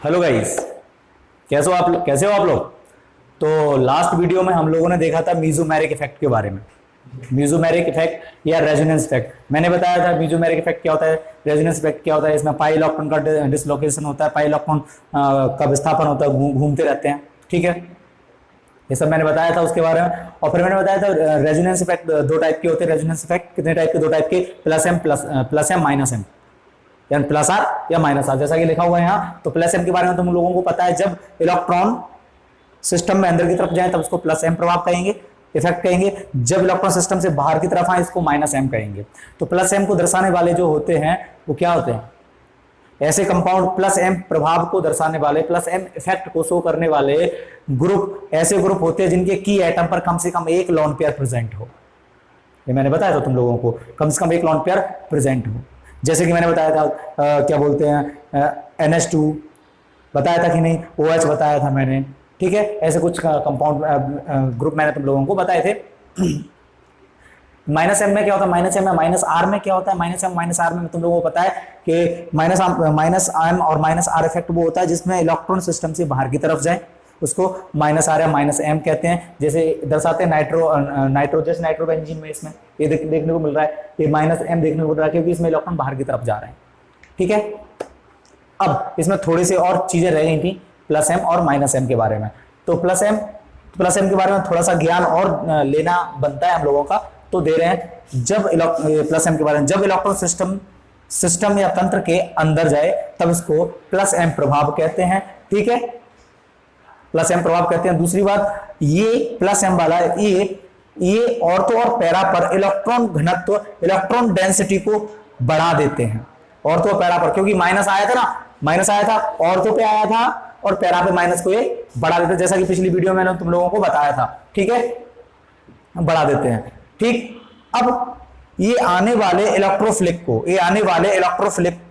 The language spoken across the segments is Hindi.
हेलो गाइस, कैसे हो आप लोग। तो लास्ट वीडियो में हम लोगों ने देखा था मीजोमेरिक इफेक्ट के बारे में। मीजोमेरिक इफेक्ट या रेजोनेंस इफेक्ट, मैंने बताया था मीजोमेरिक इफेक्ट क्या होता है, रेजोनेंस इफेक्ट क्या होता है। इसमें पाई इलेक्ट्रॉन का डिसलोकेशन होता है, पाई इलेक्ट्रॉन का विस्थापन होता है, घूमते रहते हैं। ठीक है, ये सब मैंने बताया था उसके बारे में। और फिर मैंने बताया था रेजोनेंस इफेक्ट दो टाइप के होते हैं। रेजोनेंस इफेक्ट कितने टाइप के, दो टाइप के, प्लस एम माइनस एम, यानी प्लस आर या माइनस आर, जैसा कि लिखा हुआ है यहाँ। तो प्लस एम के बारे में तुम लोगों को पता है, जब इलेक्ट्रॉन सिस्टम में अंदर की तरफ जाए तब उसको प्लस एम प्रभाव कहेंगे, इफेक्ट कहेंगे। जब इलेक्ट्रॉन सिस्टम से बाहर की तरफ आए इसको माइनस एम कहेंगे। तो प्लस एम को दर्शाने वाले जो होते हैं वो क्या होते हैं, ऐसे कंपाउंड प्लस एम प्रभाव को दर्शाने वाले, प्लस एम इफेक्ट को शो करने वाले ग्रुप, ऐसे ग्रुप होते हैं जिनके की एटम पर कम से कम एक लोन पेयर प्रेजेंट हो। ये मैंने बताया था तुम लोगों को, कम से कम एक लोन पेयर प्रेजेंट हो। जैसे कि मैंने बताया था क्या बोलते हैं NH2 बताया था कि नहीं, OH बताया था मैंने। ठीक है, ऐसे कुछ कंपाउंड ग्रुप मैंने तुम लोगों को बताए थे। माइनस एम में क्या होता है, माइनस एम में, माइनस आर में क्या होता है, माइनस एम माइनस आर में तुम लोगों को पता है कि माइनस एम और माइनस आर इफेक्ट वो होता है जिसमें इलेक्ट्रॉन सिस्टम से बाहर की तरफ जाए, उसको माइनस आर या माइनस एम कहते हैं। जैसे दर्शाते हैं नाइट्रोजन नाइट्रोबेंजीन में, इसमें ये देखने को मिल रहा है, ये माइनस एम देखने को मिल रहा है क्योंकि इसमें इलेक्ट्रॉन बाहर की तरफ जा रहे हैं। ठीक है, अब इसमें थोड़ी सी और चीजें रह गई थी प्लस एम और माइनस एम के बारे में। तो प्लस एम के बारे में थोड़ा सा ज्ञान और लेना बनता है हम लोगों का, तो दे रहे हैं। जब प्लस एम के बारे में, जब इलेक्ट्रॉन सिस्टम या तंत्र के अंदर जाए तब इसको प्लस एम प्रभाव कहते हैं। ठीक है, प्लस एम प्रभाव कहते हैं। दूसरी बात, ये प्लस एम वाला ये ऑर्थो और पैरा पर इलेक्ट्रॉन घनत्व, इलेक्ट्रॉन डेंसिटी को बढ़ा देते हैं। ऑर्थो और पैरा पर, क्योंकि माइनस आया था ना, माइनस आया था, ऑर्थो पे आया था और पैरा पे माइनस को ये बढ़ा देते हैं, जैसा कि पिछली वीडियो में मैंने तुम लोगों को बताया था। ठीक है, बढ़ा देते हैं। ठीक, अब ये आने वाले इलेक्ट्रोफिलिक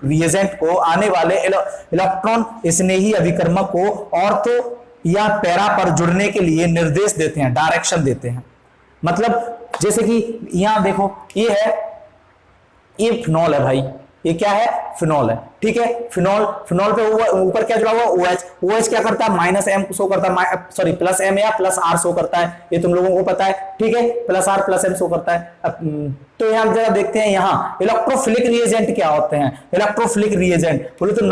रिएजेंट को, आने वाले इलेक्ट्रॉन स्नेही अभिकर्मक को ऑर्थो या पैरा पर जुड़ने के लिए निर्देश देते हैं, डायरेक्शन देते हैं। मतलब जैसे कि यहां देखो, ये फिनॉल है भाई, ये क्या है, फिनॉल है। ठीक है, फिनॉल पे ऊपर क्या जुड़ा हुआ, OH क्या करता है, माइनस एम शो करता है, सॉरी प्लस एम या प्लस आर शो करता है, ये तुम लोगों को पता है। ठीक है, plus R plus M show करता है। तो यहां जरा देखते हैं, यहाँ इलेक्ट्रोफिलिक रिएजेंट क्या होते हैं। इलेक्ट्रोफिलिक रिएजेंट बोले तो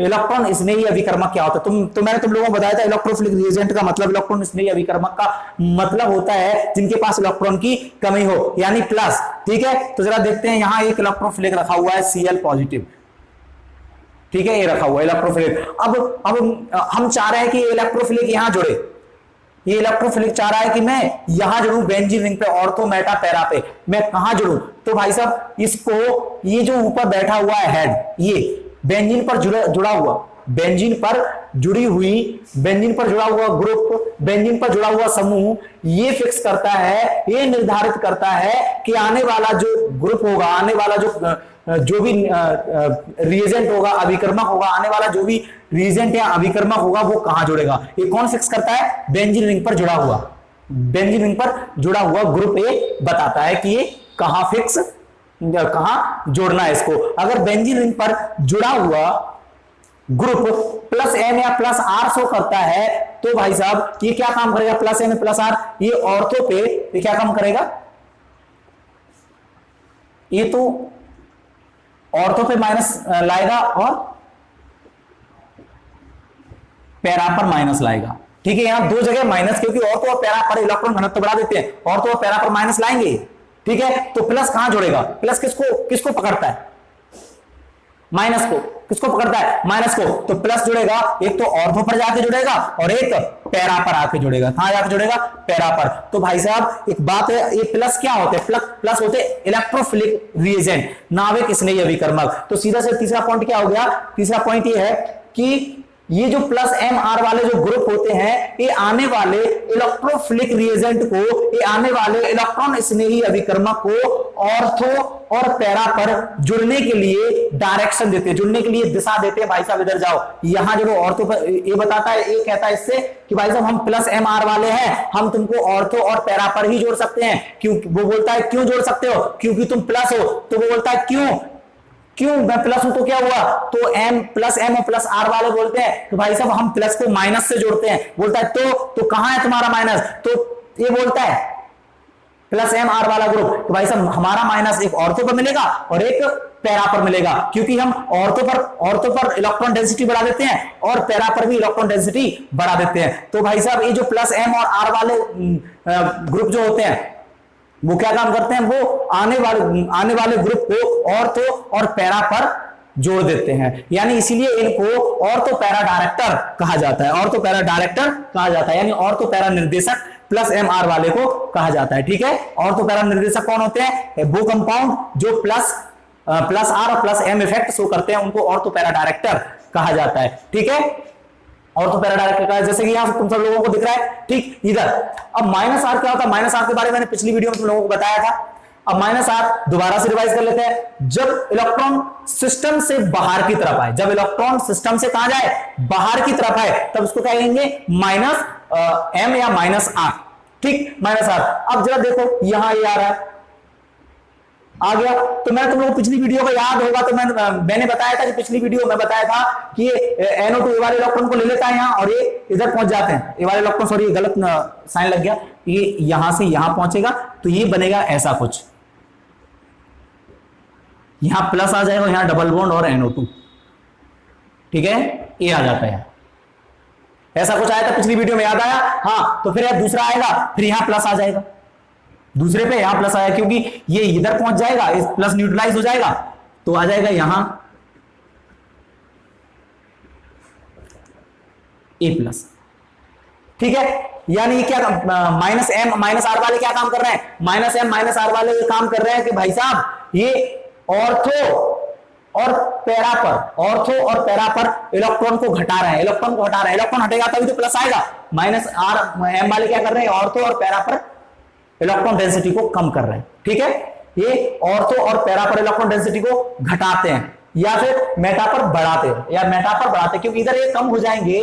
इलेक्ट्रॉन स्नेही अभिकर्मक क्या होता है। मैंने तुम लोगों को बताया था इलेक्ट्रोफिलिक रिएजेंट का मतलब, इलेक्ट्रॉन स्नेही अभिकर्मक का मतलब होता है जिनके पास इलेक्ट्रॉन की कमी हो, यानी प्लस। ठीक है, तो जरा देखते हैं, यहाँ एक इलेक्ट्रोफिलिक रखा हुआ है Cl पॉजिटिव। ठीक है, ये रखा हुआ है इलेक्ट्रोफिलिक। अब हम चाह रहे हैं कि इलेक्ट्रोफिलिक यहां जुड़े, ये इलेक्ट्रोफिलिक चाह रहा है कि मैं यहां जुड़ूं, बेंजीन रिंग पे, ऑर्थो मेटा पैरा पे मैं कहां जुड़ूं। तो भाई साहब इसको, ये जो ऊपर बैठा हुआ है हेड, ये बेंजीन पर जुड़ा हुआ, बेंजीन पर जुड़ा हुआ ग्रुप, बेंजीन पर जुड़ा हुआ समूह, ये फिक्स करता है, ये निर्धारित करता है कि आने वाला जो ग्रुप होगा, आने वाला जो भी रिएजेंट होगा, अभिकर्मक होगा, आने वाला जो भी रिएजेंट या अभिकर्मक होगा वो कहां जुड़ेगा। ये कौन फिक्स करता है, बेंजीन रिंग पर जुड़ा हुआ ग्रुप ए बताता है कि ये कहां जोड़ना है इसको। अगर बेंजीन रिंग पर जुड़ा हुआ ग्रुप प्लस एम या प्लस आर शो करता है तो भाई साहब ये क्या काम करेगा, प्लस एम प्लस आर, ये ऑर्थो पे ये क्या काम करेगा, ये तो ऑर्थो पे माइनस लाएगा और पैरा पर माइनस लाएगा। ठीक है, यहां दो जगह माइनस, क्योंकि ऑर्थो और पैरा पर इलेक्ट्रॉन घनत्व बढ़ा देते हैं, ऑर्थो और पैरा पर माइनस लाएंगे। ठीक है, तो प्लस कहां जुड़ेगा, प्लस किसको पकड़ता है, माइनस को। किसको पकड़ता है, माइनस को। तो प्लस जुड़ेगा, एक तो ऑर्थो पर जाके जुड़ेगा और एक पैरा पर आके जुड़ेगा। कहां जाके जुड़ेगा, पैरा पर। तो भाई साहब एक बात है, ये प्लस क्या होते हैं, प्लस होते इलेक्ट्रोफिलिक रिएजेंट, नाविक स्नेही अभिकर्मक। तो सीधा से तीसरा पॉइंट क्या हो गया, तीसरा पॉइंट ये है कि ये जो प्लस एम आर वाले जो ग्रुप होते हैं, ये आने वाले इलेक्ट्रोफिलिक रिएजेंट को, ये आने वाले इलेक्ट्रॉन स्नेही अभिकर्मक को ऑर्थो और पैरा पर जुड़ने के लिए डायरेक्शन देते हैं, जुड़ने के लिए दिशा देते हैं। भाई साहब इधर जाओ, यहां जो ऑर्थो पर ये बताता है, ये कहता है इससे कि भाई साहब हम प्लस एम आर वाले हैं, हम तुमको ऑर्थो और पैरा पर ही जोड़ सकते हैं। क्यों, वो बोलता है क्यों जोड़ सकते हो, क्योंकि तुम प्लस हो। तो वो बोलता है क्यों, क्यों, मैं प्लस हूं तो क्या हुआ, तो m प्लस m और प्लस r वाले बोलते हैं तो भाई साहब हम प्लस को माइनस से जोड़ते हैं, बोलता है तो कहां है तुम्हारा माइनस, तो ये बोलता है प्लस m r वाला ग्रुप, तो भाई साहब हमारा माइनस एक ऑर्थो पर मिलेगा और एक पैरा पर मिलेगा, क्योंकि हम ऑर्थो पर इलेक्ट्रॉन डेंसिटी बढ़ा देते हैं और पैरा पर भी इलेक्ट्रॉन डेंसिटी बढ़ा देते हैं। तो भाई साहब ये जो प्लस m और r वाले ग्रुप जो होते हैं वो क्या काम करते हैं, वो आने वाले ग्रुप को ऑर्थो और पैरा पर जोड़ देते हैं, यानी इसीलिए इनको ऑर्थो पैरा डायरेक्टर कहा जाता है, ऑर्थो पैरा डायरेक्टर कहा जाता है, यानी ऑर्थो पैरा निर्देशक प्लस एम आर वाले को कहा जाता है। ठीक है, ऑर्थो पैरा निर्देशक कौन होते हैं, वो कंपाउंड जो प्लस आर और प्लस एम इफेक्ट शो करते हैं उनको ऑर्थो पैरा डायरेक्टर कहा जाता है। ठीक है, ऑर्थो पैरा डायरेक्टर का जैसे कि यहां तुम सब लोगों को दिख रहा है, ठीक इधर। अब माइनस आर क्या होता है, माइनस आर के बारे में मैंने पिछली वीडियो में तुम लोगों को बताया था। अब माइनस आर दोबारा से रिवाइज कर लेते हैं। जब इलेक्ट्रॉन सिस्टम से बाहर की तरफ आए, जब इलेक्ट्रॉन सिस्टम से कहां जाए, बाहर की तरफ आए, तब उसको क्या कहेंगे, माइनस एम या माइनस आर। ठीक, माइनस आर। अब जरा देखो यहां ये आ रहा है, आ गया, तो मैं तुम लोग पिछली वीडियो को याद होगा तो मैंने बताया था कि पिछली वीडियो में बताया था कि ये NO2 ए वाले इलेक्ट्रॉन को ले लेता है यहां और ये इधर पहुंच जाते हैं, ये वाले इलेक्ट्रॉन, सॉरी गलत साइन लग गया, ये यहां से यहां पहुंचेगा तो ये बनेगा ऐसा कुछ, यहां प्लस आ जाएगा, यहां डबल बॉन्ड और NO2। ठीक है, ये आ जाता है, ऐसा कुछ आया था पिछली वीडियो में, याद आया। हाँ, तो फिर दूसरा आएगा, फिर यहां प्लस आ जाएगा, दूसरे पे यहां प्लस आया क्योंकि ये इधर पहुंच जाएगा, इस प्लस न्यूट्रलाइज हो जाएगा तो आ जाएगा यहां ए प्लस। ठीक है, यानी क्या माइनस एम माइनस आर वाले क्या काम कर रहे हैं, माइनस एम माइनस आर वाले ये काम कर रहे हैं कि भाई साहब ये ऑर्थो और पैरा पर इलेक्ट्रॉन को घटा रहे हैं, इलेक्ट्रॉन हटेगा तभी तो प्लस आएगा। माइनस आर एम वाले क्या कर रहे हैं, ऑर्थो और पैरा पर इलेक्ट्रॉन डेंसिटी को कम कर रहे हैं। ठीक है, ये ऑर्थो और पैरा पर इलेक्ट्रॉन डेंसिटी को घटाते हैं या फिर मेटा पर बढ़ाते हैं, क्योंकि इधर ये कम हो जाएंगे,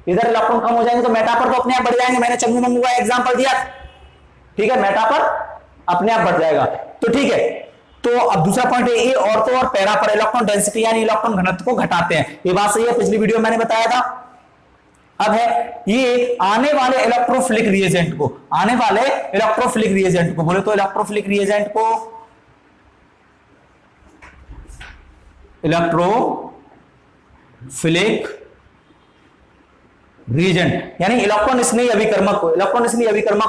इधर इलेक्ट्रॉन कम हो जाएंगे तो मेटा पर तो अपने आप बढ़ जाएंगे। मैंने चंगू मंगू का एग्जांपल दिया। ठीक है, मेटा पर अपने आप बढ़ जाएगा। तो ठीक है, तो अब दूसरा पॉइंट है, ये ऑर्थो और पैरा पर इलेक्ट्रॉन डेंसिटी यानी इलेक्ट्रॉन घनत्व को घटाते हैं। ये बात सही है, पिछली वीडियो में मैंने बताया था। अब है ये आने वाले इलेक्ट्रोफिलिक रिएजेंट को, बोले तो इलेक्ट्रोफिलिक रिएजेंट यानी इलेक्ट्रॉन स्नेही अभिकर्मक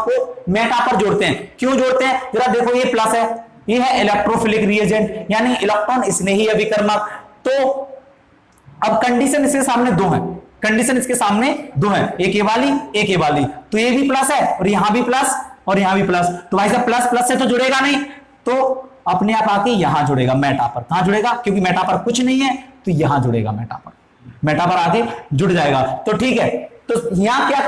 को मेटा पर जोड़ते हैं। क्यों जोड़ते हैं, जरा देखो, ये प्लस है, ये है इलेक्ट्रोफिलिक रिएजेंट यानी इलेक्ट्रॉन स्नेही अभिकर्मक। तो अब कंडीशन इसके सामने दो है, एक ये वाली, तो ये भी प्लस है और यहां भी प्लस और यहां भी प्लस, तो भाई साहब प्लस प्लस से तो जुड़ेगा नहीं, तो अपने आप आके यहां जुड़ेगा मेटा पर। कहां जुड़ेगा, क्योंकि मेटा पर कुछ नहीं है तो यहां जुड़ेगा, मेटा पर आके जुड़ जाएगा। तो ठीक है, तो यहां क्या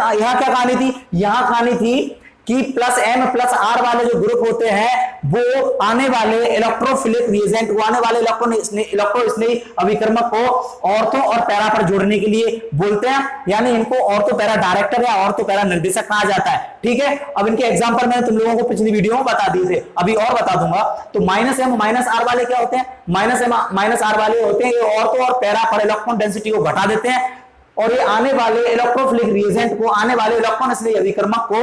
कहानी थी कि प्लस एम प्लस आर वाले जो ग्रुप होते हैं वो आने वाले इलेक्ट्रोफिलिक रिएजेंट, वो आने वाले इलेक्ट्रो स्नेही अभिकर्मक को ऑर्थो और पैरा पर जोड़ने के लिए बोलते हैं, यानी इनको ऑर्थो पैरा डायरेक्टर या ऑर्थो पैरा निर्देशक कहा जाता है। ठीक है, अब इनके एग्जांपल मैंने तुम लोगों को पिछली वीडियो में बता दिए थे, अभी और बता दूंगा। तो माइनस एम माइनस आर वाले क्या होते हैं, माइनस एम माइनस आर वाले होते हैं ये ऑर्थो और पैरा पर इलेक्ट्रॉन डेंसिटी को घटा देते हैं और ये आने वाले इलेक्ट्रोफिलिक रिएजेंट को, आने वाले इलेक्ट्रॉन स्नेही अभिकर्मक को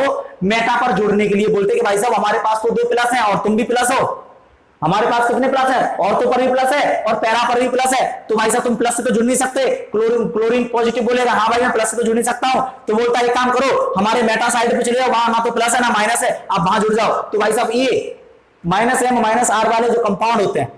मेटा पर जोड़ने के लिए बोलते हैं कि भाई साहब हमारे पास तो 2 प्लस हैं और तुम भी प्लस हो, हमारे पास कितने प्लस है, ऑर्थो पर भी प्लस है और पैरा पर भी प्लस है, तो भाई साहब तुम प्लस से तो जुड़ नहीं सकते। क्लोरीन पॉजिटिव बोलेगा, हाँ भाई मैं प्लस से तो जुड़ नहीं सकता हूं, तो बोलता है एक काम करो हमारे मेटा साइड पे चले जाओ, वहां ना तो प्लस है ना माइनस है, आप वहां जुड़ जाओ। तो भाई साहब ये माइनस एम माइनस आर वाले जो कंपाउंड होते हैं,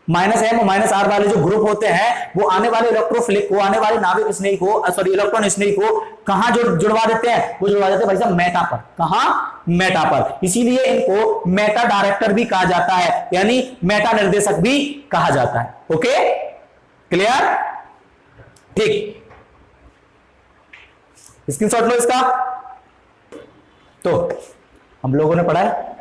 माइनस एम और माइनस आर वाले जो ग्रुप होते हैं वो आने वाले इलेक्ट्रोफिलिक को, आने वाले नाभिक स्नेही को, सॉरी इलेक्ट्रॉन स्नेही को कहां जुड़वा देते हैं, वो जुड़वा देते हैं भाई साहब मेटा पर। कहां, मेटा पर। इसीलिए इनको मेटा डायरेक्टर भी कहा जाता है, यानी मेटा निर्देशक भी कहा जाता है। ओके, क्लियर, ठीक, स्क्रीनशॉट लो इसका। तो हम लोगों ने पढ़ा है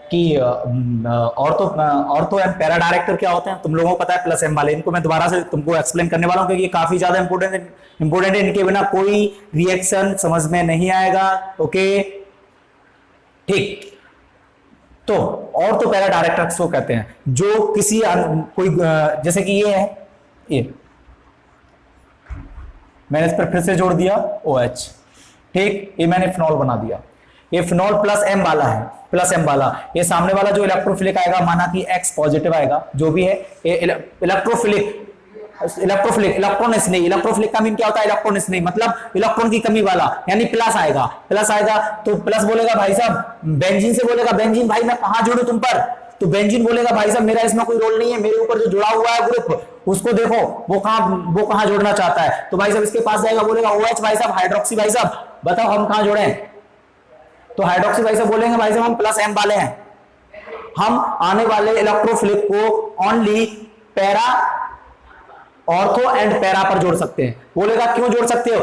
कि ऑर्थो एंड पैरा डायरेक्टर क्या होते हैं, तुम लोगों को पता है प्लस एम वाले, इनको मैं दोबारा से तुमको एक्सप्लेन करने वाला हूं क्योंकि ये काफी ज्यादा इंपोर्टेंट है, इनके बिना कोई रिएक्शन समझ में नहीं आएगा। ओके, ठीक, तो ऑर्थो पैरा डायरेक्टर किसको कहते हैं? जो किसी कोई जैसे कि ये है, ये मैंने इस पर फिर से जोड़ दिया OH, ठीक, ये मैंने फिनॉल बना दिया, ये फिनॉल प्लस M वाला है, प्लस M वाला, ये सामने वाला जो इलेक्ट्रोफिलिक आएगा, माना कि X पॉजिटिव आएगा, जो भी है ये इलेक्ट्रोफिलिक, इलेक्ट्रॉन स्नेही, इलेक्ट्रोफिलिक का मीन क्या होता है? इलेक्ट्रॉन स्नेही मतलब इलेक्ट्रॉन की कमी वाला, यानी प्लस आएगा, प्लस आएगा तो प्लस बोलेगा भाई साहब बेंजीन से, बोलेगा बेंजीन भाई मैं कहां जोड़ू तुम पर, तो बेंजीन बोलेगा भाई साहब मेरा इसमें कोई रोल नहीं है, मेरे ऊपर जो जुड़ा हुआ है ग्रुप उसको देखो वो कहां जोड़ना चाहता है, तो भाई साहब इसके पास जाएगा, बोलेगा OH भाई साहब, हाइड्रोक्सी भाई साहब बताओ हम कहां जोड़े, तो हाइड्रोक्सी भाई साहब बोलेंगे भाई साहब हम प्लस M वाले हैं, हम आने वाले इलेक्ट्रोफिलिक को only para, ortho and para पर जोड़ सकते हैं। बोलेगा क्यों जोड़ सकते हो?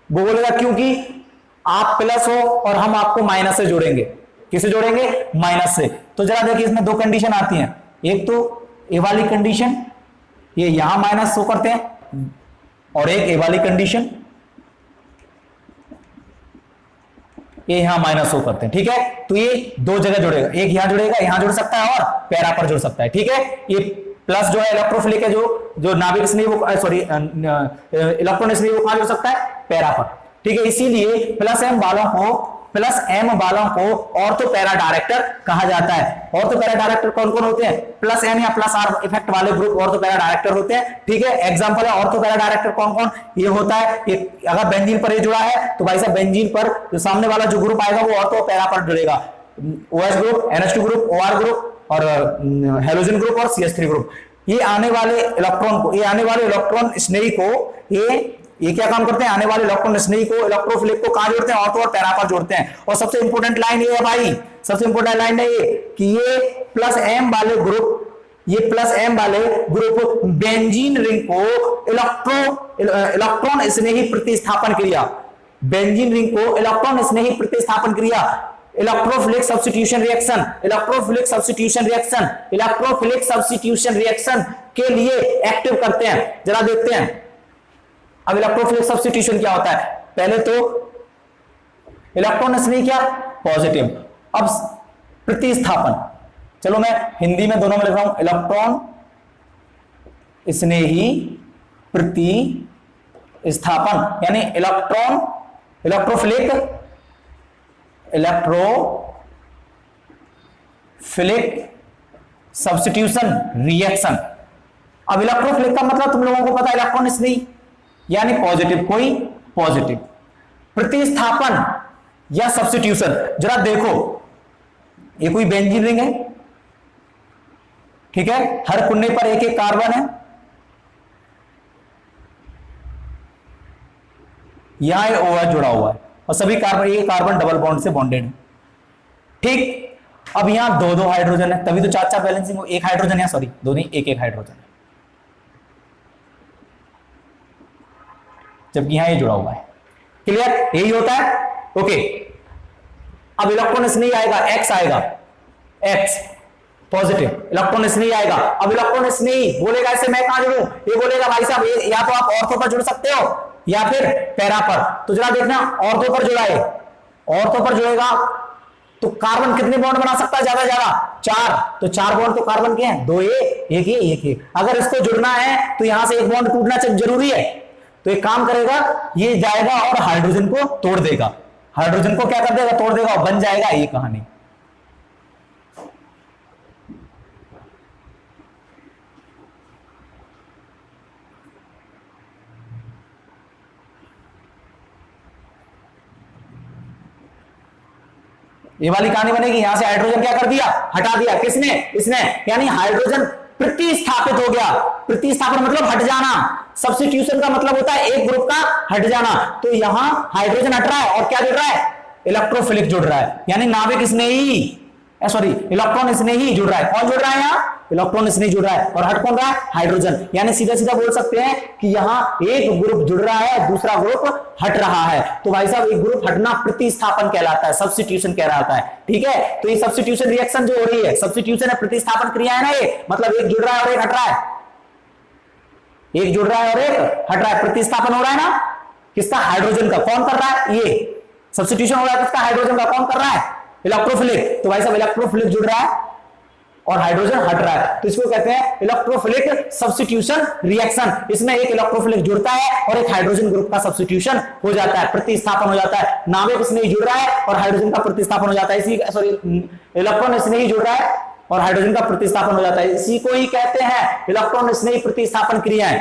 वो बोलेगा क्योंकि आप प्लस हो और हम आपको माइनस से जोड़ेंगे। किसे जोड़ेंगे? माइनस से। तो जरा देखिए इसमें दो कंडीशन आती हैं, एक तो ए वाली कंडीशन, ये यहां माइनस शो करते हैं, और एक ए वाली कंडीशन, ये यहां माइनस शो करते हैं, ठीक है। तो ये दो जगह जुड़ेगा, एक यहां जुड़ेगा, यहां जुड़ सकता है और पैरा पर जुड़ सकता है, ठीक है। ये प्लस जो है इलेक्ट्रोफिलिक है, जो नाभिक स्नेही वो सॉरी इलेक्ट्रॉन स्नेही वो कहां जुड़ सकता है? पैरा पर, ठीक है। इसीलिए प्लस M वालों को ऑर्थो पैरा डायरेक्टर कहा जाता है। ऑर्थो पैरा डायरेक्टर कौन कौन होते हैं? प्लस M या प्लस R इफेक्ट वाले ग्रुप ऑर्थो पैरा डायरेक्टर होते हैं, ठीक है। एग्जांपल है ऑर्थो पैरा डायरेक्टर कौन कौन? ये होता है, ये अगर बेंजीन पर ये जुड़ा है तो भाई साहब बेंजीन पर जो सामने वाला जो ग्रुप आएगा वो ऑर्थो पैरा पर जुड़ेगा, OH group, NH2 group, OR group और हेलोजन ग्रुप और CH3 ग्रुप। ये आने वाले इलेक्ट्रॉन स्नेही को ये क्या काम करते हैं? आने वाले इलेक्ट्रॉन स्नेही को, इलेक्ट्रोफिलिक को कहां जोड़ते हैं? ऑर्थो और पैरा पर जोड़ते हैं। और सबसे इंपॉर्टेंट लाइन ये है भाई, सबसे इंपॉर्टेंट लाइन है ये कि ये प्लस M वाले ग्रुप बेंजीन रिंग को इलेक्ट्रॉन स्नेही प्रतिस्थापन क्रिया, बेंजीन रिंग को इलेक्ट्रॉन स्नेही प्रतिस्थापन क्रिया, इलेक्ट्रोफिलिक सब्स्टिट्यूशन रिएक्शन के लिए एक्टिव करते हैं। जरा देखते हैं अब इलेक्ट्रोफिलिक सब्स्टिट्यूशन क्या होता है। पहले तो इलेक्ट्रॉन स्नेही क्या? पॉजिटिव। अब प्रतिस्थापन, चलो मैं हिंदी में दोनों में लिख रहा हूं, इलेक्ट्रॉन स्नेही प्रतिस्थापन, यानी इलेक्ट्रोफिलिक सब्स्टिट्यूशन रिएक्शन। अब इलेक्ट्रोफिलिक का मतलब तुम लोगों को पता है, इलेक्ट्रॉन स्नेही यानी पॉजिटिव, कोई पॉजिटिव। प्रतिस्थापन या सब्स्टिट्यूशन, जरा देखो ये कोई बेंजीन रिंग है, ठीक है, हर कोने पर एक एक कार्बन है, यहां OH जुड़ा हुआ है और सभी कार्बन, ये कार्बन डबल बॉन्ड से बॉन्डेड है, ठीक। अब यहां दो दो हाइड्रोजन है, तभी तो चार चार बैलेंसिंग, एक हाइड्रोजन है, सॉरी दो नहीं, एक एक हाइड्रोजन है, जबकि यहां ये जुड़ा हुआ है। क्लियर? यही होता है, ओके। अब इलेक्ट्रॉन स्नेही आएगा, X आएगा, X पॉजिटिव, इलेक्ट्रॉन स्नेही आएगा। अब इलेक्ट्रॉन स्नेही बोलेगा इसे मैं कहां जुड़ूं? ये बोलेगा भाई साहब या तो आप ऑर्थो पर जुड़ सकते हो या फिर पैरा पर। तो जरा देखना, ऑर्थो पर जुड़ा है, ऑर्थो पर जुड़ेगा तो कार्बन कितने बॉन्ड बना सकता है? ज्यादा ज्यादा 4, तो 4 बॉन्ड तो कार्बन के हैं, 2 ये, एक ये, एक ये। अगर इसको जुड़ना है तो यहां से एक बॉन्ड टूटना जरूरी है, तो एक काम करेगा, ये जाएगा और हाइड्रोजन को तोड़ देगा, हाइड्रोजन को क्या कर देगा? तोड़ देगा, और बन जाएगा ये कहानी। ये वाली कहानी बनेगी, यहां से हाइड्रोजन क्या कर दिया? हटा दिया, किसने? इसने, यानी हाइड्रोजन प्रतिस्थापित हो गया। प्रतिस्थापन मतलब हट जाना, सब्स्टिट्यूशन का मतलब होता है एक ग्रुप का हट जाना। तो यहां हाइड्रोजन हट रहा है और क्या जुड़ रहा है? इलेक्ट्रोफिलिक जुड़ रहा है, यानी नाभिक स्नेही, सॉरी इलेक्ट्रॉन स्नेही जुड़ रहा है। कौन जुड़ रहा है? यहां इलेक्ट्रॉन स्नेही जुड़ रहा है, और हट कौन रहा है? हाइड्रोजन। यानी सीधा सीधा बोल सकते हैं कि यहां एक ग्रुप जुड़ रहा है, दूसरा ग्रुप हट रहा है। तो भाई साहब एक ग्रुप हटना प्रतिस्थापन कहलाता है, सब्स्टिट्यूशन कहलाता है, ठीक है। तो ये सब्स्टिट्यूशन रिएक्शन जो हो रही है, सब्स्टिट्यूशन है, प्रतिस्थापन क्रिया है ना ये, मतलब एक जुड़ रहा है और एक हट रहा है, एक जुड़ रहा है और एक हट रहा है, प्रतिस्थापन हो रहा है ना। किसका? हाइड्रोजन का। कौन कर रहा है? ये सब्स्टिट्यूशन हो रहा है किसका? हाइड्रोजन का। कौन कर रहा है? इलेक्ट्रोफिलिक, तो भाई साहब इलेक्ट्रोफिलिक जुड़ रहा है और हाइड्रोजन हट रहा है, तो इसको कहते हैं इलेक्ट्रोफिलिक सब्स्टिट्यूशन रिएक्शन। इसमें एक इलेक्ट्रोफिलिक जुड़ता है और एक हाइड्रोजन ग्रुप का सब्स्टिट्यूशन हो जाता है, प्रतिस्थापन हो जाता है। नाभिक स्नेही जुड़ रहा है और हाइड्रोजन का प्रतिस्थापन हो जाता है, इसी सॉरी इलेक्ट्रॉन स्नेही जुड़ रहा है और हाइड्रोजन का प्रतिस्थापन हो जाता है, इसी को ही कहते हैं इलेक्ट्रॉन स्नेही प्रतिस्थापन क्रियाएं।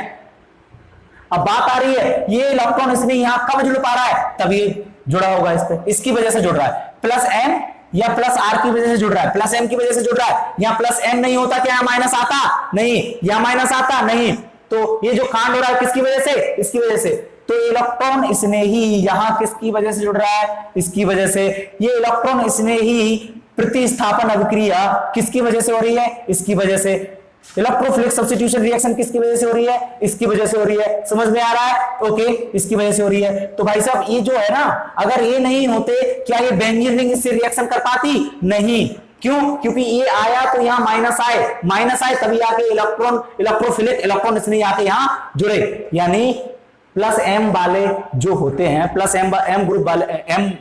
अब बात आ रही है ये इलेक्ट्रॉन स्नेही यहां कब जुड़ पा रहा है, तब ये जुड़ा होगा इस पे, इसकी वजह से जुड़ रहा है, प्लस एम या प्लस आर की वजह से जुड़ रहा है, प्लस एम की वजह से जुड़ रहा है। यहां प्लस एम नहीं होता क्या, माइनस आता नहीं, या माइनस आता नहीं, तो ये जो कांड हो रहा है किसकी वजह से, इसकी वजह से। तो इलेक्ट्रॉन स्नेही यहां किसकी वजह से जुड़ रहा है, इसकी वजह से। ये इलेक्ट्रॉन स्नेही प्रतिस्थापन अभिक्रिया किसकी वजह से हो रही है, इसकी वजह से। इलेक्ट्रोफिलिक सब्स्टिट्यूशन रिएक्शन किसकी वजह से हो रही है, इसकी वजह से हो रही है। समझ में आ रहा है, ओके, इसकी वजह से हो रही है। तो भाई साहब ये जो है ना, अगर ये नहीं होते क्या ये बेंजीन रिंग इससे रिएक्शन कर पाती, नहीं। क्यों, क्योंकि ये आया तो यहां माइनस आए तभी आके इलेक्ट्रॉन इलेक्ट्रोफिलिक इलेक्ट्रॉन इसने आके यहां जुड़े, यानी प्लस एम वाले जो होते हैं, प्लस एम ग्रुप वाले, एम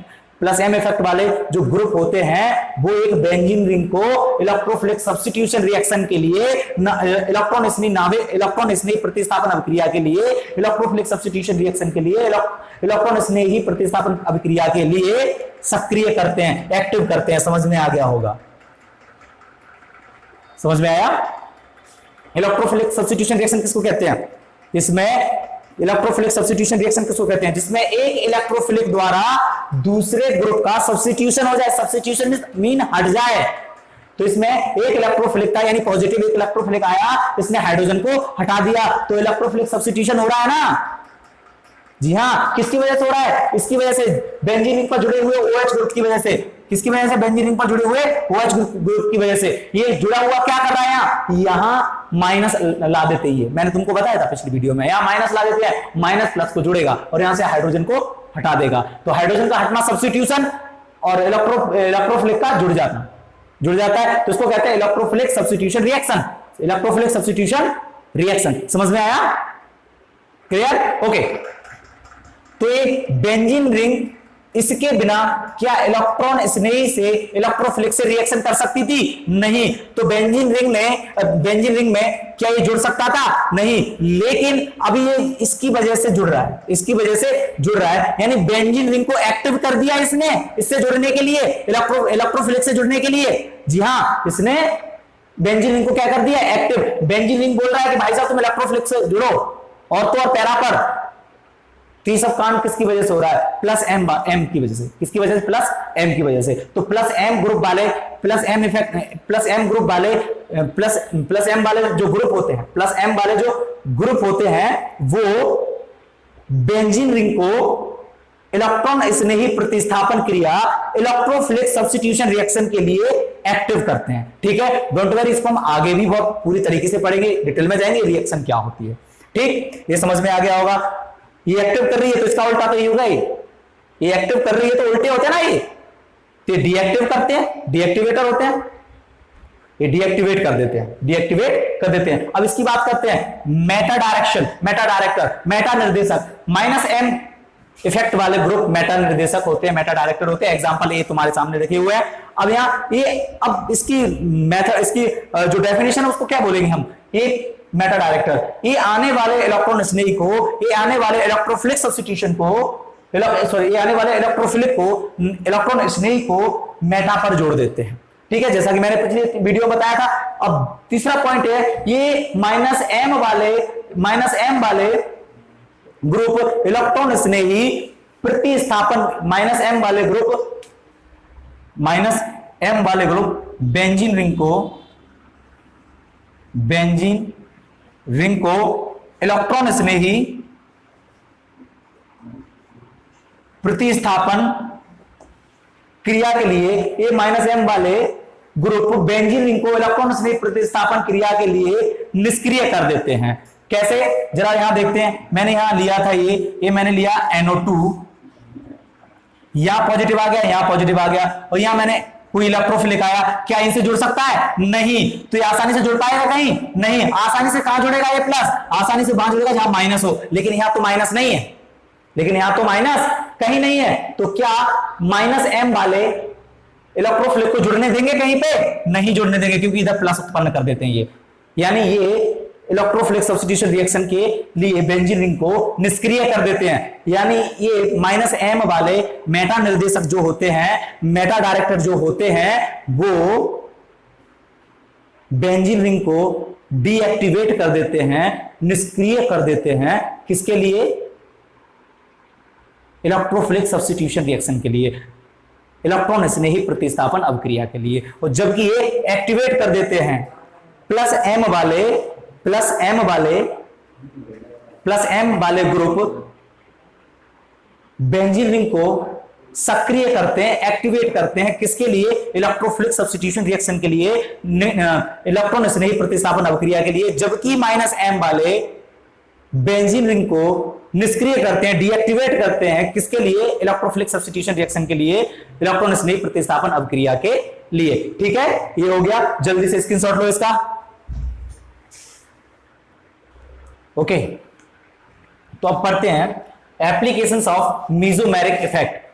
प्लस एम इफेक्ट वाले जो ग्रुप होते हैं, वो एक बेंजीन रिंग को इलेक्ट्रोफिलिक सब्स्टिट्यूशन रिएक्शन के लिए, इलेक्ट्रॉन स्नेही प्रतिस्थापन अभिक्रिया के लिए, इलेक्ट्रोफिलिक सब्स्टिट्यूशन रिएक्शन के लिए, इलेक्ट्रॉन स्नेही प्रतिस्थापन अभिक्रिया के लिए सक्रिय करते हैं, एक्टिव करते हैं। समझ में आ गया होगा, समझ में आया। इलेक्ट्रोफिलिक सब्स्टिट्यूशन रिएक्शन किसको कहते हैं, इसमें इलेक्ट्रोफिलिक सब्स्टिट्यूशन रिएक्शन किसको कहते हैं, जिसमें एक इलेक्ट्रोफिलिक द्वारा दूसरे ग्रुप का सब्स्टिट्यूशन हो जाए, सब्स्टिट्यूशन मीन हट जाए। तो इसमें एक इलेक्ट्रोफिलिक था, यानी पॉजिटिव एक इलेक्ट्रोफिलिक आया, इसने हाइड्रोजन को हटा दिया, तो इलेक्ट्रोफिलिक सब्स्टिट्यूशन हो रहा है ना। जी हाँ, किसकी वजह से हो रहा है, इसकी वजह से, बेंजीन रिंग पर जुड़े हुए OH ग्रुप की वजह से। किसकी वजह से, बेंजीन रिंग पर जुड़े हुए OH ग्रुप की वजह से। ये जुड़ा हुआ क्या कर रहा है, यहां माइनस ला देते ही है, मैंने तुमको बताया था पिछली वीडियो में, यहां माइनस ला देते हैं, माइनस प्लस को जुड़ेगा और यहां से हाइड्रोजन को हटा देगा। तो हाइड्रोजन का हटना सब्स्टिट्यूशन और इलेक्ट्रोफिलिक का जुड़ जाता है, तो इसको कहते हैं electrophilic substitution reaction, electrophilic substitution reaction. समझ में आया, क्लियर, ओके। तो एक बेंजीन रिंग, इसके बिना क्या इलेक्ट्रॉन स्नेही से इलेक्ट्रोफिलिक से रिएक्शन कर सकती थी, नहीं। तो बेंजीन रिंग में क्या ये जुड़ सकता था, नहीं। लेकिन अभी ये इसकी वजह से जुड़ रहा है, यानी बेंजीन रिंग को एक्टिव कर दिया इसने, इससे जुड़ने के लिए, इलेक्ट्रोफिलिक से जुड़ने के लिए। जी हाँ, इसने बेंजीन रिंग को क्या कर दिया, एक्टिव। बेंजीन रिंग बोल रहा है कि भाई साहब तुम इलेक्ट्रोफिलिक से जुड़ो, और तो और पैरा पर। तो ये सब कांड किसकी वजह से हो रहा है, प्लस एम की वजह से। किसकी वजह से, प्लस एम की वजह से। तो प्लस एम ग्रुप वाले, प्लस एम वाले जो ग्रुप होते हैं, प्लस एम वाले जो ग्रुप होते हैं, वो बेंजीन रिंग को इलेक्ट्रॉन स्नेही प्रतिस्थापन क्रिया, इलेक्ट्रोफिलिक सब्स्टिट्यूशन रिएक्शन के लिए एक्टिव करते हैं। ठीक है, डोंट वरी, इसको हम आगे भी बहुत पूरी तरीके से पढ़ेंगे, डिटेल में जाएंगे, रिएक्शन क्या होती है। ठीक, ये समझ में आ गया होगा। ये एक्टिव कर रही है तो इसका उल्टा तो ये होगा, ये एक्टिव कर रही है तो उल्टे होते हैं ना, ये डीएक्टिव करते हैं, डीएक्टिवेटर होते हैं, ये डीएक्टिवेट कर देते हैं। अब इसकी बात करते हैं, मेटा डायरेक्टर, मेटा निर्देशक, माइनस एम इफेक्ट वाले ग्रुप मेटा निर्देशक होते हैं, मेटा डायरेक्टर होते हैं। एग्जांपल ये तुम्हारे सामने रखे हुए हैं। अब यहाँ ये, अब इसकी मेथड, इसकी जो डेफिनेशन है उसको क्या बोलेंगे हम, ये मेटा डायरेक्टर, ये आने वाले इलेक्ट्रॉन स्नेही को, ये आने वाले इलेक्ट्रोफिलिक सब्स्टिट्यूशन को, ये आने वाले इलेक्ट्रोफिलिक को, इलेक्ट्रॉन स्नेही को मेटा पर जोड़ देते हैं। ठीक है, जैसा कि मैंने पिछले वीडियो में बताया था। अब तीसरा पॉइंट है, ये माइनस एम वाले ग्रुप इलेक्ट्रॉन स्नेही प्रतिस्थापन, माइनस एम वाले ग्रुप बेंजीन रिंग को इलेक्ट्रॉन स्नेही प्रतिस्थापन क्रिया के लिए, ये माइनस एम वाले ग्रुप बेंजीन रिंग को इलेक्ट्रॉन स्नेही प्रतिस्थापन क्रिया के लिए निष्क्रिय कर देते हैं। कैसे, जरा यहां देखते हैं। मैंने यहां लिया था ये मैंने लिया NO2, यहां पॉजिटिव आ गया, यहां पॉजिटिव आ गया, और यहां मैंने कोई इलेक्ट्रोफिलिक आया, क्या इनसे जुड़ सकता है, नहीं। तो ये आसानी से जुड़ पाएगा कहीं, नहीं। आसानी से कहां जुड़ेगा, ये प्लस आसानी से वहां जुड़ेगा जहां माइनस हो, लेकिन यहां तो माइनस नहीं है, कहीं नहीं है। तो क्या माइनस एम वाले इलेक्ट्रोफिलिक को जुड़ने देंगे कहीं पे? नहीं जुड़ने देंगे, क्योंकि इधर प्लस उत्पन्न कर देते हैं ये, यानी ये इलेक्ट्रोफिलिक सब्स्टिट्यूशन रिएक्शन के लिए बेंजीन रिंग को निष्क्रिय कर देते हैं। यानी ये -M वाले मेटा निर्देशक जो होते हैं, मेटा डायरेक्टर जो होते हैं, वो बेंजीन रिंग को डीएक्टिवेट कर देते हैं, निष्क्रिय कर देते हैं। किसके लिए? इलेक्ट्रोफिलिक सब्स्टिट्यूशन रिएक्शन के लिए, इलेक्ट्रॉन स्नेही प्रतिस्थापन अभिक्रिया के लिए। और जबकि ये एक्टिवेट कर देते हैं +M वाले ग्रुप बेंजीन रिंग को सक्रिय करते हैं, एक्टिवेट करते हैं। किसके लिए? इलेक्ट्रोफिलिक सब्स्टिट्यूशन रिएक्शन के लिए, इलेक्ट्रॉन स्नेही प्रतिस्थापन अभिक्रिया के लिए। जबकि -M वाले बेंजीन रिंग को निष्क्रिय करते हैं, डीएक्टिवेट करते हैं। किसके लिए? इलेक्ट्रोफिलिक सब्स्टिट्यूशन रिएक्शन के लिए, इलेक्ट्रॉन स्नेही प्रतिस्थापन अभिक्रिया के लिए। ठीक है, ये हो गया। जल्दी से स्क्रीनशॉट लो इसका। ओके, तो अब पढ़ते हैं applications of mesomeric effect.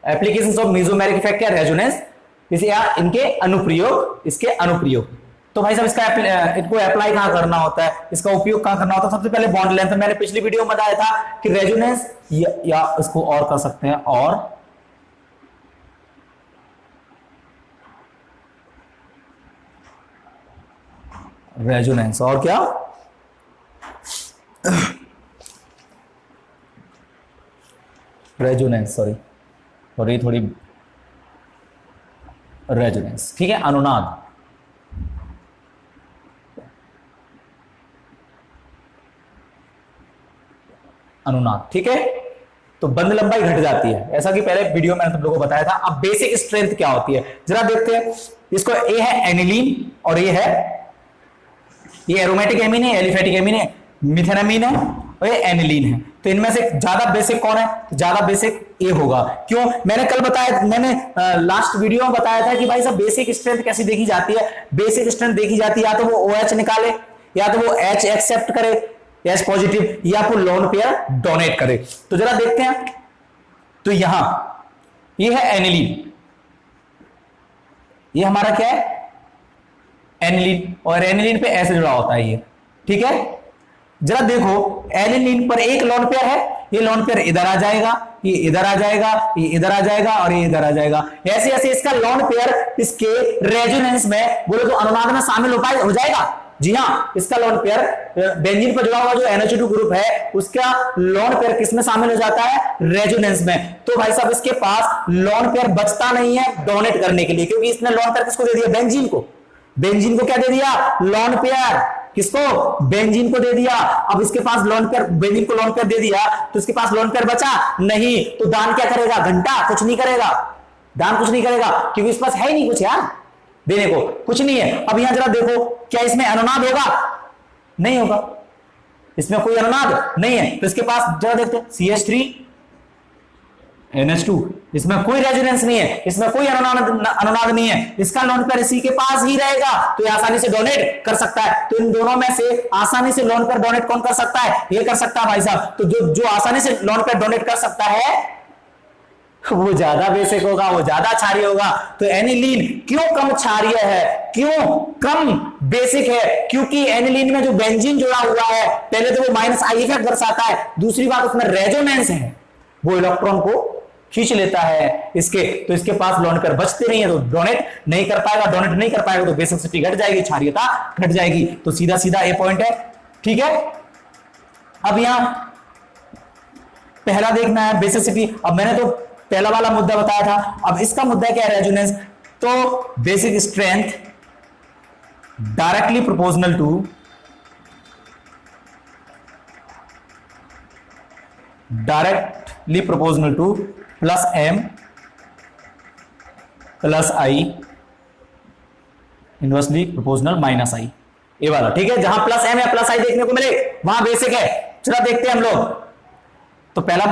Applications of mesomeric effect क्या? रेजोनेंस, इसे या इनके अनुप्रयोग, इसके अनुप्रयोग। तो भाई साहब इनको अप्लाई कहां करना होता है, इसका उपयोग कहां करना होता है? सबसे पहले बॉन्ड लेंथ। मैंने पिछली वीडियो में बताया था कि रेजोनेंस या इसको और कर सकते हैं, और रेजोनेंस, और क्या? रेजोनेंस, सॉरी, और ये थोड़ी रेजोनेंस। ठीक है, अनुनाद। अनुनाद, ठीक है। तो बंद लंबाई घट जाती है, ऐसा कि पहले वीडियो में मैंने तुम लोगों को बताया था। अब बेसिक स्ट्रेंथ क्या होती है जरा देखते हैं। इसको ए है एनिलीन, और ये एरोमेटिक एमीन है, एलिफेटिक एमीन है, मिथेनामीन है, और ये एनिलीन है। तो इनमें से ज्यादा बेसिक कौन है? तो ज्यादा बेसिक ए होगा। क्यों? मैंने कल बताया, मैंने लास्ट वीडियो में बताया था कि भाई साहब बेसिक स्ट्रेंथ कैसी देखी जाती है। बेसिक स्ट्रेंथ देखी जाती है या तो वो OH निकाले, या तो वो H एक्सेप्ट करे, H पॉजिटिव, या फिर लोन पेयर डोनेट करे। तो जरा देखते हैं। तो यहां ये है एनिलीन, ये हमारा क्या है? एनिलीन, और एनिलीन पे ऐसे जुड़ा होता है ये। ठीक है, जरा देखो एनिलीन पर एक लोन पेयर है, ये लोन पेयर इधर आ जाएगा, ये इधर आ जाएगा, ये इधर आ जाएगा, और ये इधर आ जाएगा। ऐसे ऐसे इसका लोन पेयर इसके रेजोनेंस में बोले तो अनुनाद में शामिल हो जाएगा। जी हाँ, इसका लोन पेयर बेंजीन पर जुड़ा हुआ जो NH2 ग्रुप है, उसका लोन पेयर किस में शामिल हो जाता है? रेजोनेंस में। तो भाई साहब इसके पास लोन पेयर बचता नहीं है डोनेट करने के लिए, क्योंकि इसने लोन पेयर किसको दे दिया? बेंजीन को। बेंजीन को क्या दे दिया? Lone pair. किसको? बेंजीन को दे दिया। अब इसके पास लोन पेयर, बेंजीन को लोन पेयर दे दिया, तो इसके पास लोन पेयर बचा नहीं, तो दान क्या करेगा? घंटा कुछ नहीं करेगा, दान कुछ नहीं करेगा, क्योंकि इसके पास है ही नहीं कुछ यार, देने को कुछ नहीं है। अब यहां जरा देखो, क्या इसमें अनुनाद होगा? नहीं होगा, इसमें कोई अनुनाद नहीं है। तो इसके पास जरा देखते हैं CH3 NH2, इसमें कोई रेजोनेंस नहीं है, इसमें कोई अनुनाद नहीं है। इसका लोन पेयर इसी के पास ही रहेगा, तो ये आसानी से डोनेट कर सकता है। तो इन दोनों में से आसानी से लोन पेयर डोनेट कौन कर सकता है? ये कर सकता है भाई साहब। तो जो आसानी से लोन पेयर डोनेट कर सकता है वो ज्यादा बेसिक होगा, वो ज्यादा क्षारीय होगा। तो एनिलीन क्यों कम क्षारीय है, क्यों कम बेसिक है? क्योंकि एनिलीन में जो बेंजीन जुड़ा हुआ है, पहले तो वो -I इफेक्ट दर्शाता है, दूसरी बात उसमें रेजोनेंस है, वो इलेक्ट्रॉन को खींच लेता है इसके। तो इसके पास लोन पेयर बचते नहीं है, तो डोनेट नहीं कर पाएगा। डोनेट नहीं कर पाएगा तो बेसिसिटी घट जाएगी, क्षारीयता घट जाएगी। तो सीधा सीधा ए पॉइंट है। ठीक है, अब यहां पहला देखना है बेसिसिटी। अब मैंने तो पहला वाला मुद्दा बताया था, अब इसका मुद्दा क्या है? रेजोनेंस। तो basic strength directly proportional to +M +I inversely proportional -I, ये वाला। ठीक है, जहां +M या +I देखने को मिले वहां बेसिक है। चलो देखते हैं हम लोग। तो पहला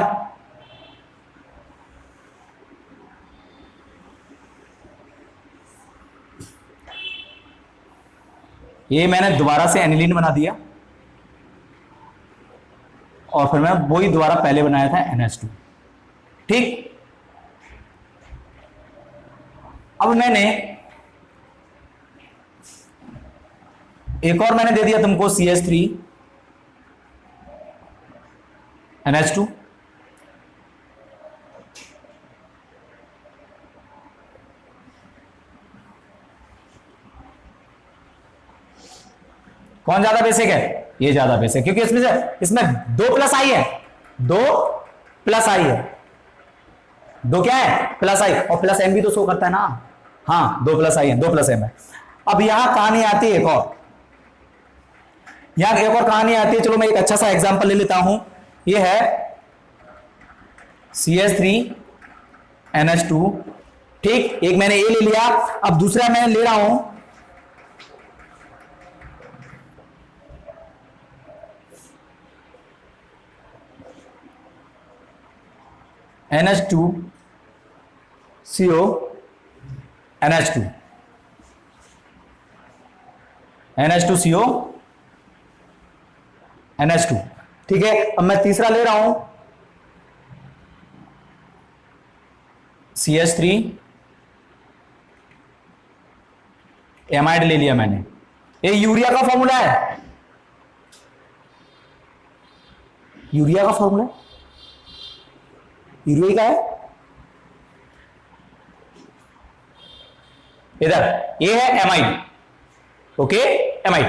ये मैंने दोबारा से एनिलीन बना दिया, और फिर मैं वही दोबारा पहले बनाया था NH2। ठीक, अब मैंने एक और मैंने दे दिया तुमको CH3NH2। कौन ज्यादा बेसिक है? ये ज्यादा बेसिक, क्योंकि इसमें 2 प्लस आई है, 2 प्लस आई है, 2 क्या है? प्लस आई, और प्लस एम भी तो शो करता है ना। हाँ 2 प्लस आई है, 2 प्लस एम है। अब यहां कहानी आती है एक और, यहां एक और कहानी आती है। चलो मैं एक अच्छा सा एग्जांपल ले लेता हूं। ये है CH3NH2, ठीक, एक मैंने ए ले लिया। अब दूसरा मैं ले रहा हूं NH2CO NH2, NH2CO NH2, ठीक है। अब मैं तीसरा ले रहा हूं CH3 एमाइड ले लिया मैंने। ये यूरिया का फॉर्मूला है, यूरिया का फॉर्मूला है, यूरिया का है इधर, ये है एमाइड, ओके एमाइड।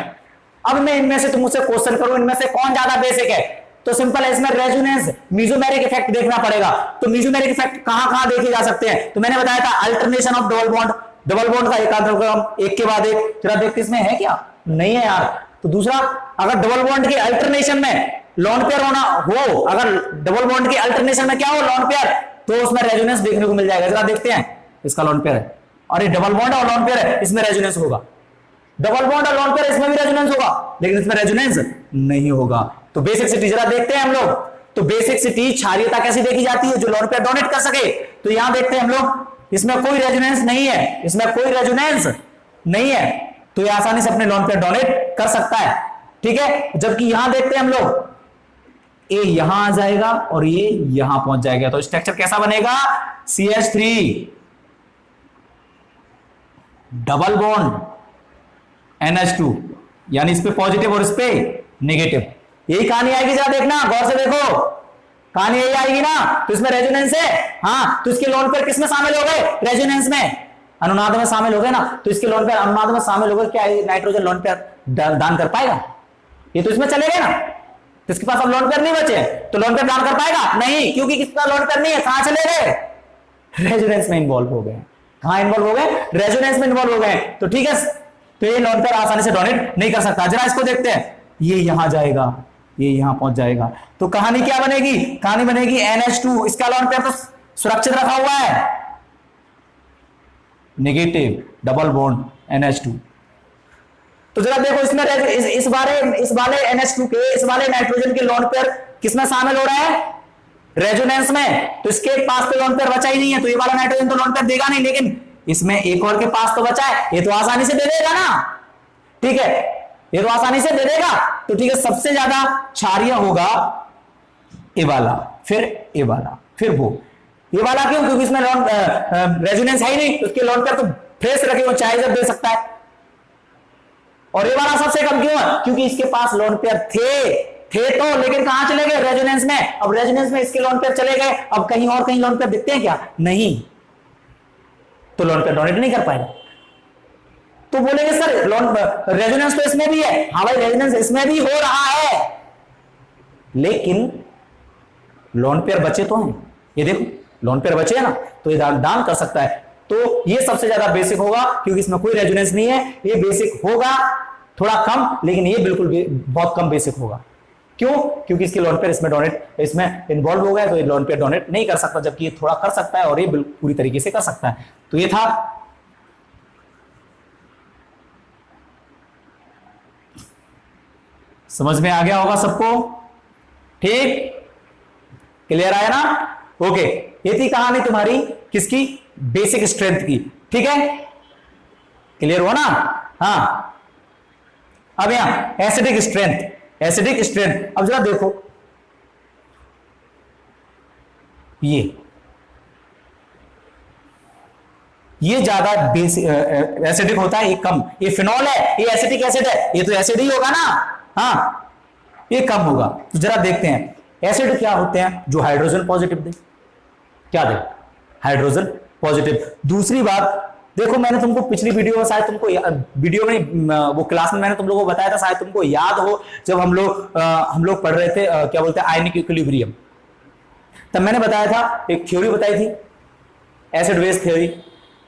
अब मैं इनमें से तुम मुझसे क्वेश्चन करो, इनमें से कौन ज्यादा बेसिक है? तो सिंपल है, इसमें रेजोनेंस मेसोमेरिक इफेक्ट देखना पड़ेगा। तो मेसोमेरिक इफेक्ट कहां देखे जा सकते हैं? तो मैंने बताया था alternation of double bond, double bond का एकांतरक्रम एक के बाद एक। जरा देखते इसमें है क्या? नहीं है यार। तो दूसरा, अगर डबल बॉन्ड के अल्टरनेशन में लॉन पेयर होना हो, अगर डबल बॉन्ड के अल्टरनेशन में क्या हो, लॉन पेयर, तो उसमें रेजोनेंस देखने को मिल जाएगा। जरा देखते हैं, इसका लॉन पेयर है और ये डबल बॉन्ड और लॉन पेयर है, इसमें रेजोनेंस होगा। डबल बॉन्ड और लॉन पेयर, इसमें भी रेजोनेंस होगा, लेकिन इसमें रेजोनेंस नहीं होगा। तो बेसिकसिटी जरा देखते हैं हम लोग। तो बेसिकसिटी, क्षारीयता कैसी देखी जाती है? जो लॉन पेयर डोनेट कर सके। तो यहां देखते हैं हम लोग, इसमें कोई रेजोनेंस नहीं है, इसमें कोई रेजोनेंस नहीं है, तो ये आसानी से अपने लॉन पेयर डोनेट कर सकता है, ठीक है। जबकि यहां देखते हैं हम लोग, ए यहां आ जाएगा और ये यहां पहुंच जाएगा। तो स्ट्रक्चर कैसा बनेगा? CH3 डबल बॉन्ड NH2, यानी इस पे पॉजिटिव और इस पे नेगेटिव। यही कहानी आएगी, जरा देखना गौर से देखो, कहानी यही आएगी ना। तो इसमें रेजोनेंस है, हाँ, तो इसके लोन पेयर किसमें शामिल हो गए? रेजोनेंस में, अनुनाद में शामिल हो गए ना। तो इसके लोन पेयर अनुनाद में शामिल हो गए, क्या नाइट्रोजन लोन पेयर दान कर पाएगा? ये तो इसमें चले गए ना, तो इसके पास अब लोन पेयर नहीं बचे, तो लोन पेयर दान कर पाएगा? नहीं, क्योंकि किसका लोन पेयर नहीं है। कहां चले गए? रेजोनेंस में इन्वॉल्व हो गए। कहां इन्वॉल्व हो गए? रेजोनेंस में इन्वॉल्व हो गए। तो ठीक है, तो ये लोन पेयर आसानी से डोनेट नहीं कर सकता। जरा इसको देखते हैं, ये यहां जाएगा, ये यहां पहुंच जाएगा। तो कहानी क्या बनेगी? कहानी बनेगी NH2, इसका लोन पेयर तो सुरक्षित रखा हुआ है, नेगेटिव डबल बॉन्ड NH2। तो जरा देखो इसमें इस वाले NH2 के, इस वाले नाइट्रोजन के लोन पेयर किसमें शामिल हो रहा है? रेजोनेंस में। तो इसके पास तो लोन पेयर बचा ही नहीं है, तो ये वाला नाइट्रोजन तो लोन पेयर देगा नहीं, लेकिन इसमें एक और के पास तो बचा है, ये तो आसानी से दे देगा ना, ठीक है, ये तो आसानी से दे देगा। तो ठीक है, सबसे ज्यादा क्षारीय होगा ए वाला, फिर ए वाला, फिर वो। ये वाला क्यों? क्योंकि इसमें रेजोनेंस है ही नहीं, तो उसके लोन पेयर तो फ्रेश रखे हो, चाहे जब दे सकता है। और ये वाला सबसे कम क्यों है? क्योंकि इसके पास लोन पेयर थे तो, लेकिन कहां चले गए? रेजोनेंस में। अब रेजोनेंस में इसके लोन पेयर चले गए, अब कहीं और कहीं लोन पेयर दिखते हैं क्या? नहीं, तो लोन पेयर डोनेट नहीं कर पाएगा। तो बोलेंगे सर लोन रेजोनेंस तो इसमें भी है। हाँ भाई, रेजोनेंस इसमें भी हो रहा है, लेकिन लोन पेयर बचे तो हैं। ये देखो लोन पेयर बचे है ना, तो ये दान कर सकता है। तो ये सबसे ज्यादा बेसिक होगा, क्योंकि इसमें कोई रेजोनेंस नहीं है। ये बेसिक होगा थोड़ा कम, लेकिन ये बिल्कुल बहुत कम बेसिक होगा। क्यों? क्योंकि इसके लोन पेयर इसमें डोनेट, इसमें इन्वॉल्व हो गया, तो ये लोन पेयर डोनेट नहीं कर सकता, जबकि ये थोड़ा कर सकता है और ये पूरी तरीके से कर सकता है। तो ये था समझ में आ गया होगा सबको? ठीक, क्लियर आया ना? ओके, ये थी कहानी तुम्हारी किसकी? बेसिक स्ट्रेंथ की, ठीक है, क्लियर हुआ ना? हाँ, अब यहां एसिडिक स्ट्रेंथ, एसिडिक स्ट्रेंथ। अब जरा देखो, ये ये ज्यादा एसिडिक होता है, ये कम। ये फिनॉल है, ये एसिटिक एसिड है, ये तो एसिड ही होगा ना, हाँ, ये कम होगा। तो जरा देखते हैं एसिड क्या होते हैं जो हाइड्रोजन पॉजिटिव दे, क्या दे, हाइड्रोजन पॉजिटिव। दूसरी बात देखो, मैंने तुमको पिछली वीडियो में शायद तुमको वीडियो में वो क्लास में मैंने तुम लोगों को बताया था, शायद तुमको याद हो, जब हम लोग पढ़ रहे थे क्या बोलते हैं आयनिक इक्विलिब्रियम, तब मैंने बताया था, एक थ्योरी बताई थी एसिड बेस थ्योरी,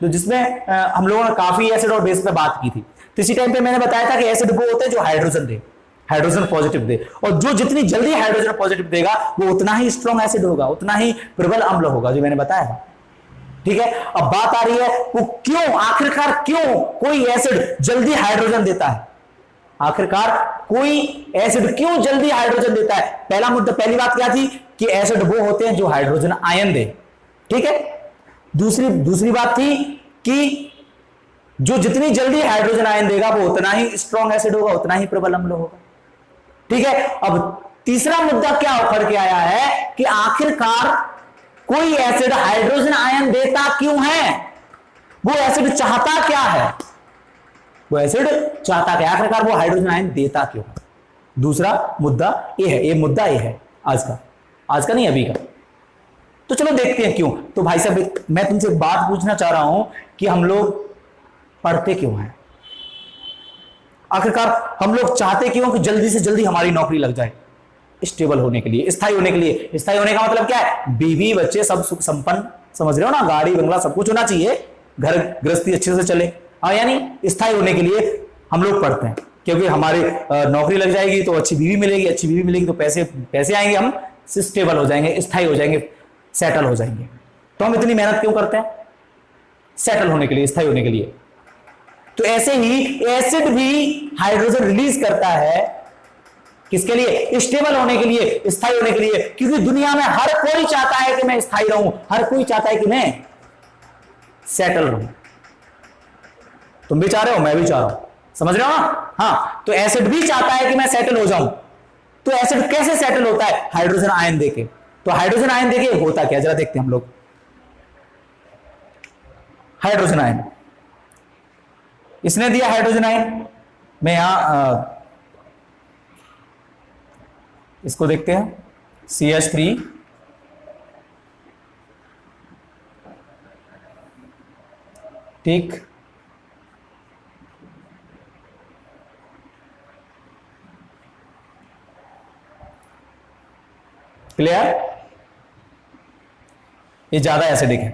तो जिसमें हम लोगों ने काफी एसिड और बेस पे बात की थी। तो इसी टाइम पे मैंने बताया था कि एसिड वो होते हैं जो हाइड्रोजन दे, हाइड्रोजन पॉजिटिव दे, और जो जितनी जल्दी हाइड्रोजन पॉजिटिव देगा वो उतना ही स्ट्रॉन्ग एसिड होगा, उतना ही प्रबल अम्ल होगा, जो मैंने बताया था। ठीक है, अब बात आ रही है वो क्यों, आखिरकार क्यों कोई एसिड जल्दी हाइड्रोजन देता है, आखिरकार कोई एसिड क्यों जल्दी हाइड्रोजन देता है। पहला मुद्दा, पहली बात क्या थी कि एसिड वो होते हैं जो हाइड्रोजन आयन दे, ठीक है। दूसरी बात थी कि जो जितनी जल्दी हाइड्रोजन आयन देगा वो उतना ही स्ट्रॉन्ग एसिड होगा, उतना ही प्रबल अम्ल होगा, ठीक है। अब तीसरा मुद्दा क्या उखड़ के आया है कि आखिरकार कोई एसिड हाइड्रोजन आयन देता क्यों है, वो एसिड चाहता क्या है, वो एसिड चाहता क्या, आखिरकार वो हाइड्रोजन आयन देता क्यों है। दूसरा मुद्दा ये है, ये मुद्दा ये है आज का नहीं अभी का। तो चलो देखते हैं क्यों। तो भाई साहब मैं तुमसे एक बात पूछना चाह रहा हूं कि हम लोग पढ़ते क्यों हैं, आखिरकार हम लोग चाहते क्यों कि जल्दी से जल्दी हमारी नौकरी लग जाए, स्टेबल होने के लिए, स्थायी होने के लिए। स्थायी होने का मतलब क्या है, बीवी बच्चे सब सुख संपन्न, समझ रहे हो ना, गाड़ी बंगला सब कुछ होना चाहिए, घर गृहस्थी अच्छे से चले, हाँ, यानी स्थायी होने के लिए हम लोग पढ़ते हैं, क्योंकि हमारी नौकरी लग जाएगी तो अच्छी बीवी मिलेगी, अच्छी बीवी मिलेगी तो पैसे आएंगे, हम स्टेबल हो जाएंगे, स्थायी हो जाएंगे, सेटल हो जाएंगे। तो हम इतनी मेहनत क्यों करते हैं, सेटल होने के लिए, स्थायी होने के लिए। तो ऐसे ही एसिड भी हाइड्रोजन रिलीज करता है, किसके लिए, स्टेबल होने के लिए, स्थायी होने के लिए, क्योंकि दुनिया में हर कोई चाहता है कि मैं स्थायी रहूं, हर कोई चाहता है कि मैं सेटल रहूं। तुम भी चाह रहे हो, मैं भी चाह रहा हूं, समझ रहे हो ना, हाँ। तो एसिड भी चाहता है कि मैं सेटल हो जाऊं। तो एसिड कैसे सेटल होता है, हाइड्रोजन आयन देके। तो हाइड्रोजन आयन देके होता क्या, जरा देखते हैं हम लोग। हाइड्रोजन आयन इसने दिया, हाइड्रोजन आयन, मैं यहां इसको देखते हैं, CH3 ठीक, क्लियर, ये ज्यादा एसिडिक है,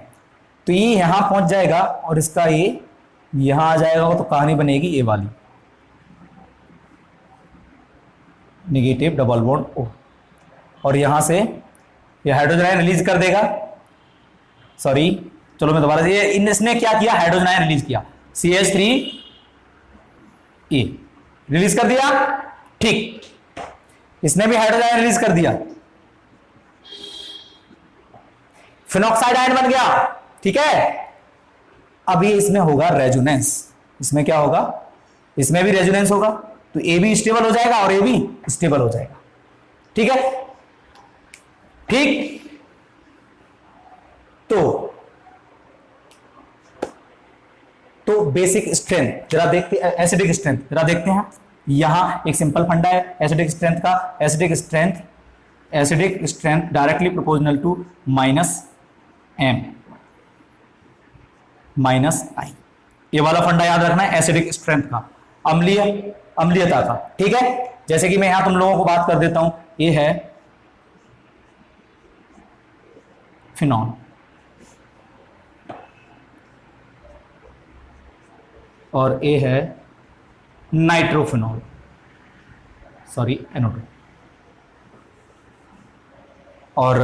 तो ये यहां पहुंच जाएगा और इसका ये यहां आ जाएगा, तो कहानी बनेगी ये वाली, निगेटिव डबल बॉन्ड O, और यहां से ये हाइड्रोजन आयन रिलीज कर देगा, सॉरी चलो मैं दोबारा, ये इसने क्या किया, हाइड्रोजन आयन रिलीज किया, CH3 रिलीज कर दिया, ठीक, इसने भी हाइड्रोजन आयन रिलीज कर दिया, फिनॉक्साइड आयन बन गया, ठीक है। अभी इसमें होगा रेजोनेंस, इसमें क्या होगा, इसमें भी रेजोनेंस होगा, तो ए भी स्टेबल हो जाएगा और ए भी स्टेबल हो जाएगा, ठीक है, ठीक। तो बेसिक स्ट्रेंथ जरा देखते, एसिडिक स्ट्रेंथ जरा देखते हैं। यहां एक सिंपल फंडा है एसिडिक स्ट्रेंथ का, acidic strength directly proportional to -m -I, ये वाला फंडा याद रखना है एसिडिक स्ट्रेंथ का, अम्लीयता का, ठीक है। जैसे कि मैं यहां तुम लोगों को बात कर देता हूं, ये है फिनॉल, और ये है नाइट्रोफिनॉल, सॉरी NO2, और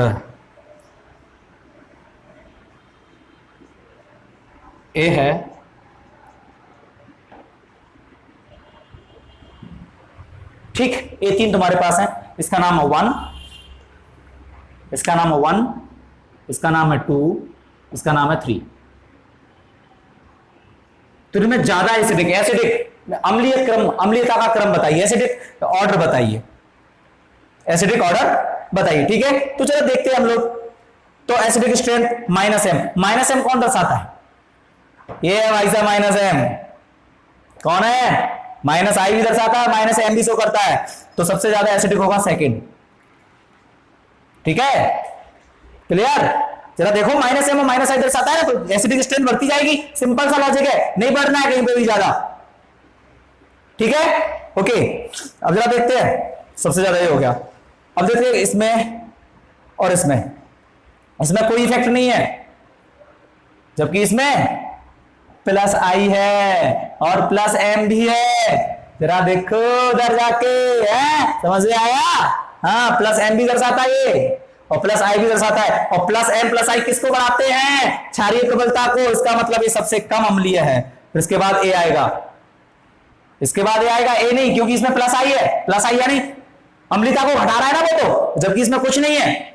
ए है ठीक, ये तीन तुम्हारे पास है, इसका नाम है 1, इसका नाम है 1, इसका नाम है 2, इसका नाम है 3। तो इनमें ज्यादा एसिडिक अम्लीयता का क्रम बताइए, एसिडिक ऑर्डर बताइए, एसिडिक ऑर्डर बताइए, ठीक है। तो चलो देखते हैं हम लोग। तो एसिडिक स्ट्रेंथ -m कौन दर्शाता है, ये है भाई साहब माइनस एम, कौन है, माइनस आई भी दर्शाता है, माइनस एम भी शो करता है, तो सबसे ज्यादा एसिडिक होगा सेकंड। ठीक है, क्लियर। जरा देखो माइनस एम और माइनस आई दर्शाता है ना, तो एसिडिक स्ट्रेंथ बढ़ती जाएगी, सिंपल सा लॉजिक है, नहीं बढ़ना है कहीं पे भी ज्यादा। ठीक है, ओके। अब जरा देखते हैं, सबसे ज्यादा ये हो गया। अब देखते हैं इसमें और इसमें, इसमें कोई इफेक्ट नहीं है, जबकि इसमें प्लस आई है और प्लस एम भी है। जरा देखो उधर जाके, है समझ में आया? हाँ, प्लस एम भी दर्शाता है ये, और प्लस आई भी दर्शाता है, और प्लस एम प्लस आई किसको बढ़ाते हैं? क्षारीय प्रबलता को। इसका मतलब ये सबसे कम अम्लीय है। फिर इसके बाद ए आएगा, इसके बाद ए आएगा, ए नहीं, क्योंकि इसमें प्लस आई है, प्लस आई यानी अम्लता को घटा रहा है ना वो, तो जबकि इसमें कुछ नहीं है।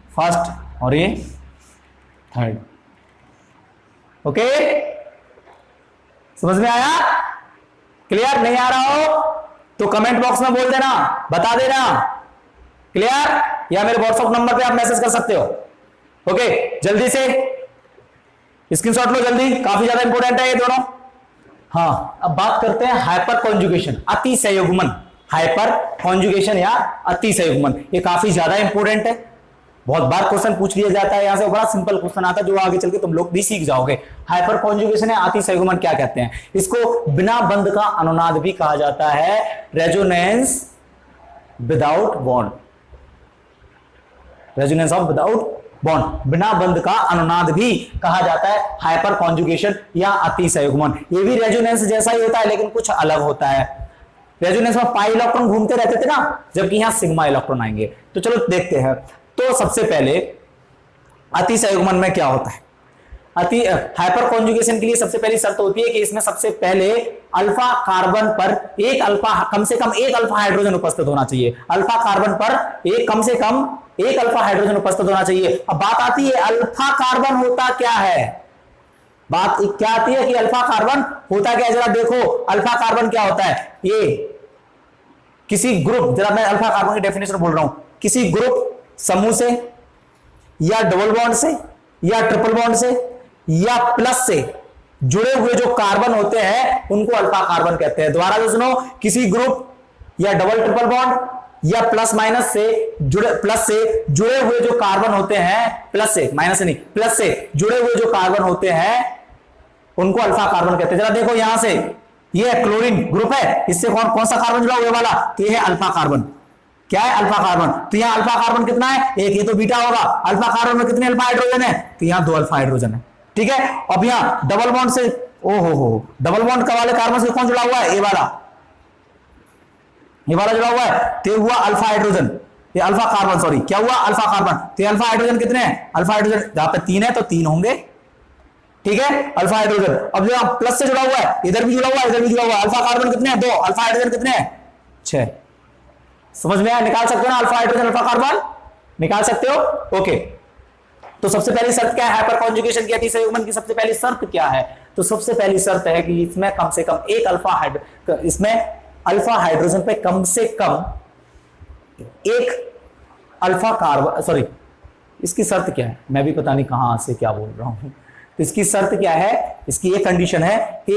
फर्स्ट और ये थर्ड। ओके, समझ में आया? क्लियर? नहीं आ रहा हो तो कमेंट बॉक्स में बोल देना, बता देना। क्लियर? या मेरे व्हाट्सएप नंबर पे आप मैसेज कर सकते हो। ओके, जल्दी से स्क्रीनशॉट लो जल्दी, काफी ज्यादा इंपॉर्टेंट है ये दोनों। हाँ, अब बात करते हैं हाइपर कॉन्जुगेशन, अति संयुग्मन। हाइपर कॉन्जुगेशन या अति संयुग्मन, ये काफी ज्यादा इंपॉर्टेंट है, बहुत बार क्वेश्चन पूछ लिया जाता है। यहां से बड़ा सिंपल क्वेश्चन आता है जो आगे चल के तुम लोग भी सीख जाओगे। हाइपर कॉन्जुगेशन है अति संयुग्मन क्या कहते हैं? इसको बिना बंध का अनुनाद भी कहा जाता है, resonance without bond, resonance of without bond, बिना बंध का अनुनाद भी कहा जाता है हाइपर कॉन्जुगेशन या अति संयुग्मन। ये भी रेजोनेंस जैसा ही होता है लेकिन कुछ अलग होता है। रेजोनेंस में पाई इलेक्ट्रॉन घूमते रहते थे ना, जबकि यहां सिग्मा इलेक्ट्रॉन आएंगे। तो चलो देखते हैं। तो सबसे पहले अति संयुग्मन में क्या होता है? अति हाइपर कॉन्जुगेशन के लिए सबसे पहली शर्त होती है कि इसमें सबसे पहले अल्फा कार्बन पर एक अल्फा, कम से कम एक अल्फा हाइड्रोजन उपस्थित होना चाहिए। अल्फा कार्बन पर एक, कम से कम एक अल्फा हाइड्रोजन उपस्थित होना चाहिए। अब बात आती है अल्फा कार्बन होता क्या है? बात क्या आती है कि अल्फा कार्बन होता क्या है? जरा देखो अल्फा कार्बन क्या होता है। ये किसी ग्रुप, जरा मैं अल्फा कार्बन की डेफिनेशन बोल रहा हूं, किसी ग्रुप समूह से या डबल बॉन्ड से या ट्रिपल बॉन्ड से या प्लस से जुड़े हुए जो कार्बन होते हैं उनको अल्फा कार्बन कहते हैं। दोबारा से सुनो, किसी ग्रुप या डबल ट्रिपल बॉन्ड या प्लस माइनस से जुड़े हुए जो कार्बन होते हैं, प्लस से, माइनस से नहीं, प्लस से जुड़े हुए जो कार्बन होते हैं उनको अल्फा कार्बन कहते हैं। जरा देखो यहां से, ये क्लोरीन ग्रुप है, इससे कौन सा कार्बन जुड़ा हुआ वाला? तो ये है अल्फा कार्बन। क्या है? Alpha carbon. तो यहां अल्फा कार्बन कितना है? एक, ये तो बीटा होगा। अल्फा कार्बन में कितने अल्फा हाइड्रोजन है? तो यहां 2 अल्फा हाइड्रोजन है। ठीक है, अब यहां डबल बॉन्ड से, ओ हो, डबल बॉन्ड वाले कार्बन से कौन जुड़ा हुआ है? ये वाला जुड़ा हुआ है, तो हुआ अल्फा हाइड्रोजन, ये अल्फा कार्बन, सॉरी क्या हुआ? Alpha carbon. तो अल्फा हाइड्रोजन कितने हैं? अल्फा हाइड्रोजन जहां पे 3 है तो 3 होंगे। ठीक है, अल्फा हाइड्रोजन। अब जो प्लस से जुड़ा हुआ है, इधर भी जुड़ा हुआ है, इधर भी जुड़ा हुआ है, अल्फा कार्बन कितने हैं? 2। अल्फा हाइड्रोजन कितने हैं? 6। समझ में आया? निकाल सकते हो ना अल्फा हाइड्रोजन अल्फा कार्बन, निकाल सकते हो। ओके, तो सबसे पहली शर्त क्या है हाइपर कॉन्जुगेशन की, अति संयुग्मन की? सबसे पहली शर्त क्या है? तो सबसे पहली शर्त है कि इसमें कम से कम एक अल्फा हाइड्रोजन पे कम से कम एक अल्फा कार्बन, सॉरी इसकी शर्त क्या है, मैं भी पता नहीं कहां से क्या बोल रहा हूं। तो इसकी शर्त क्या है? इसकी एक कंडीशन है कि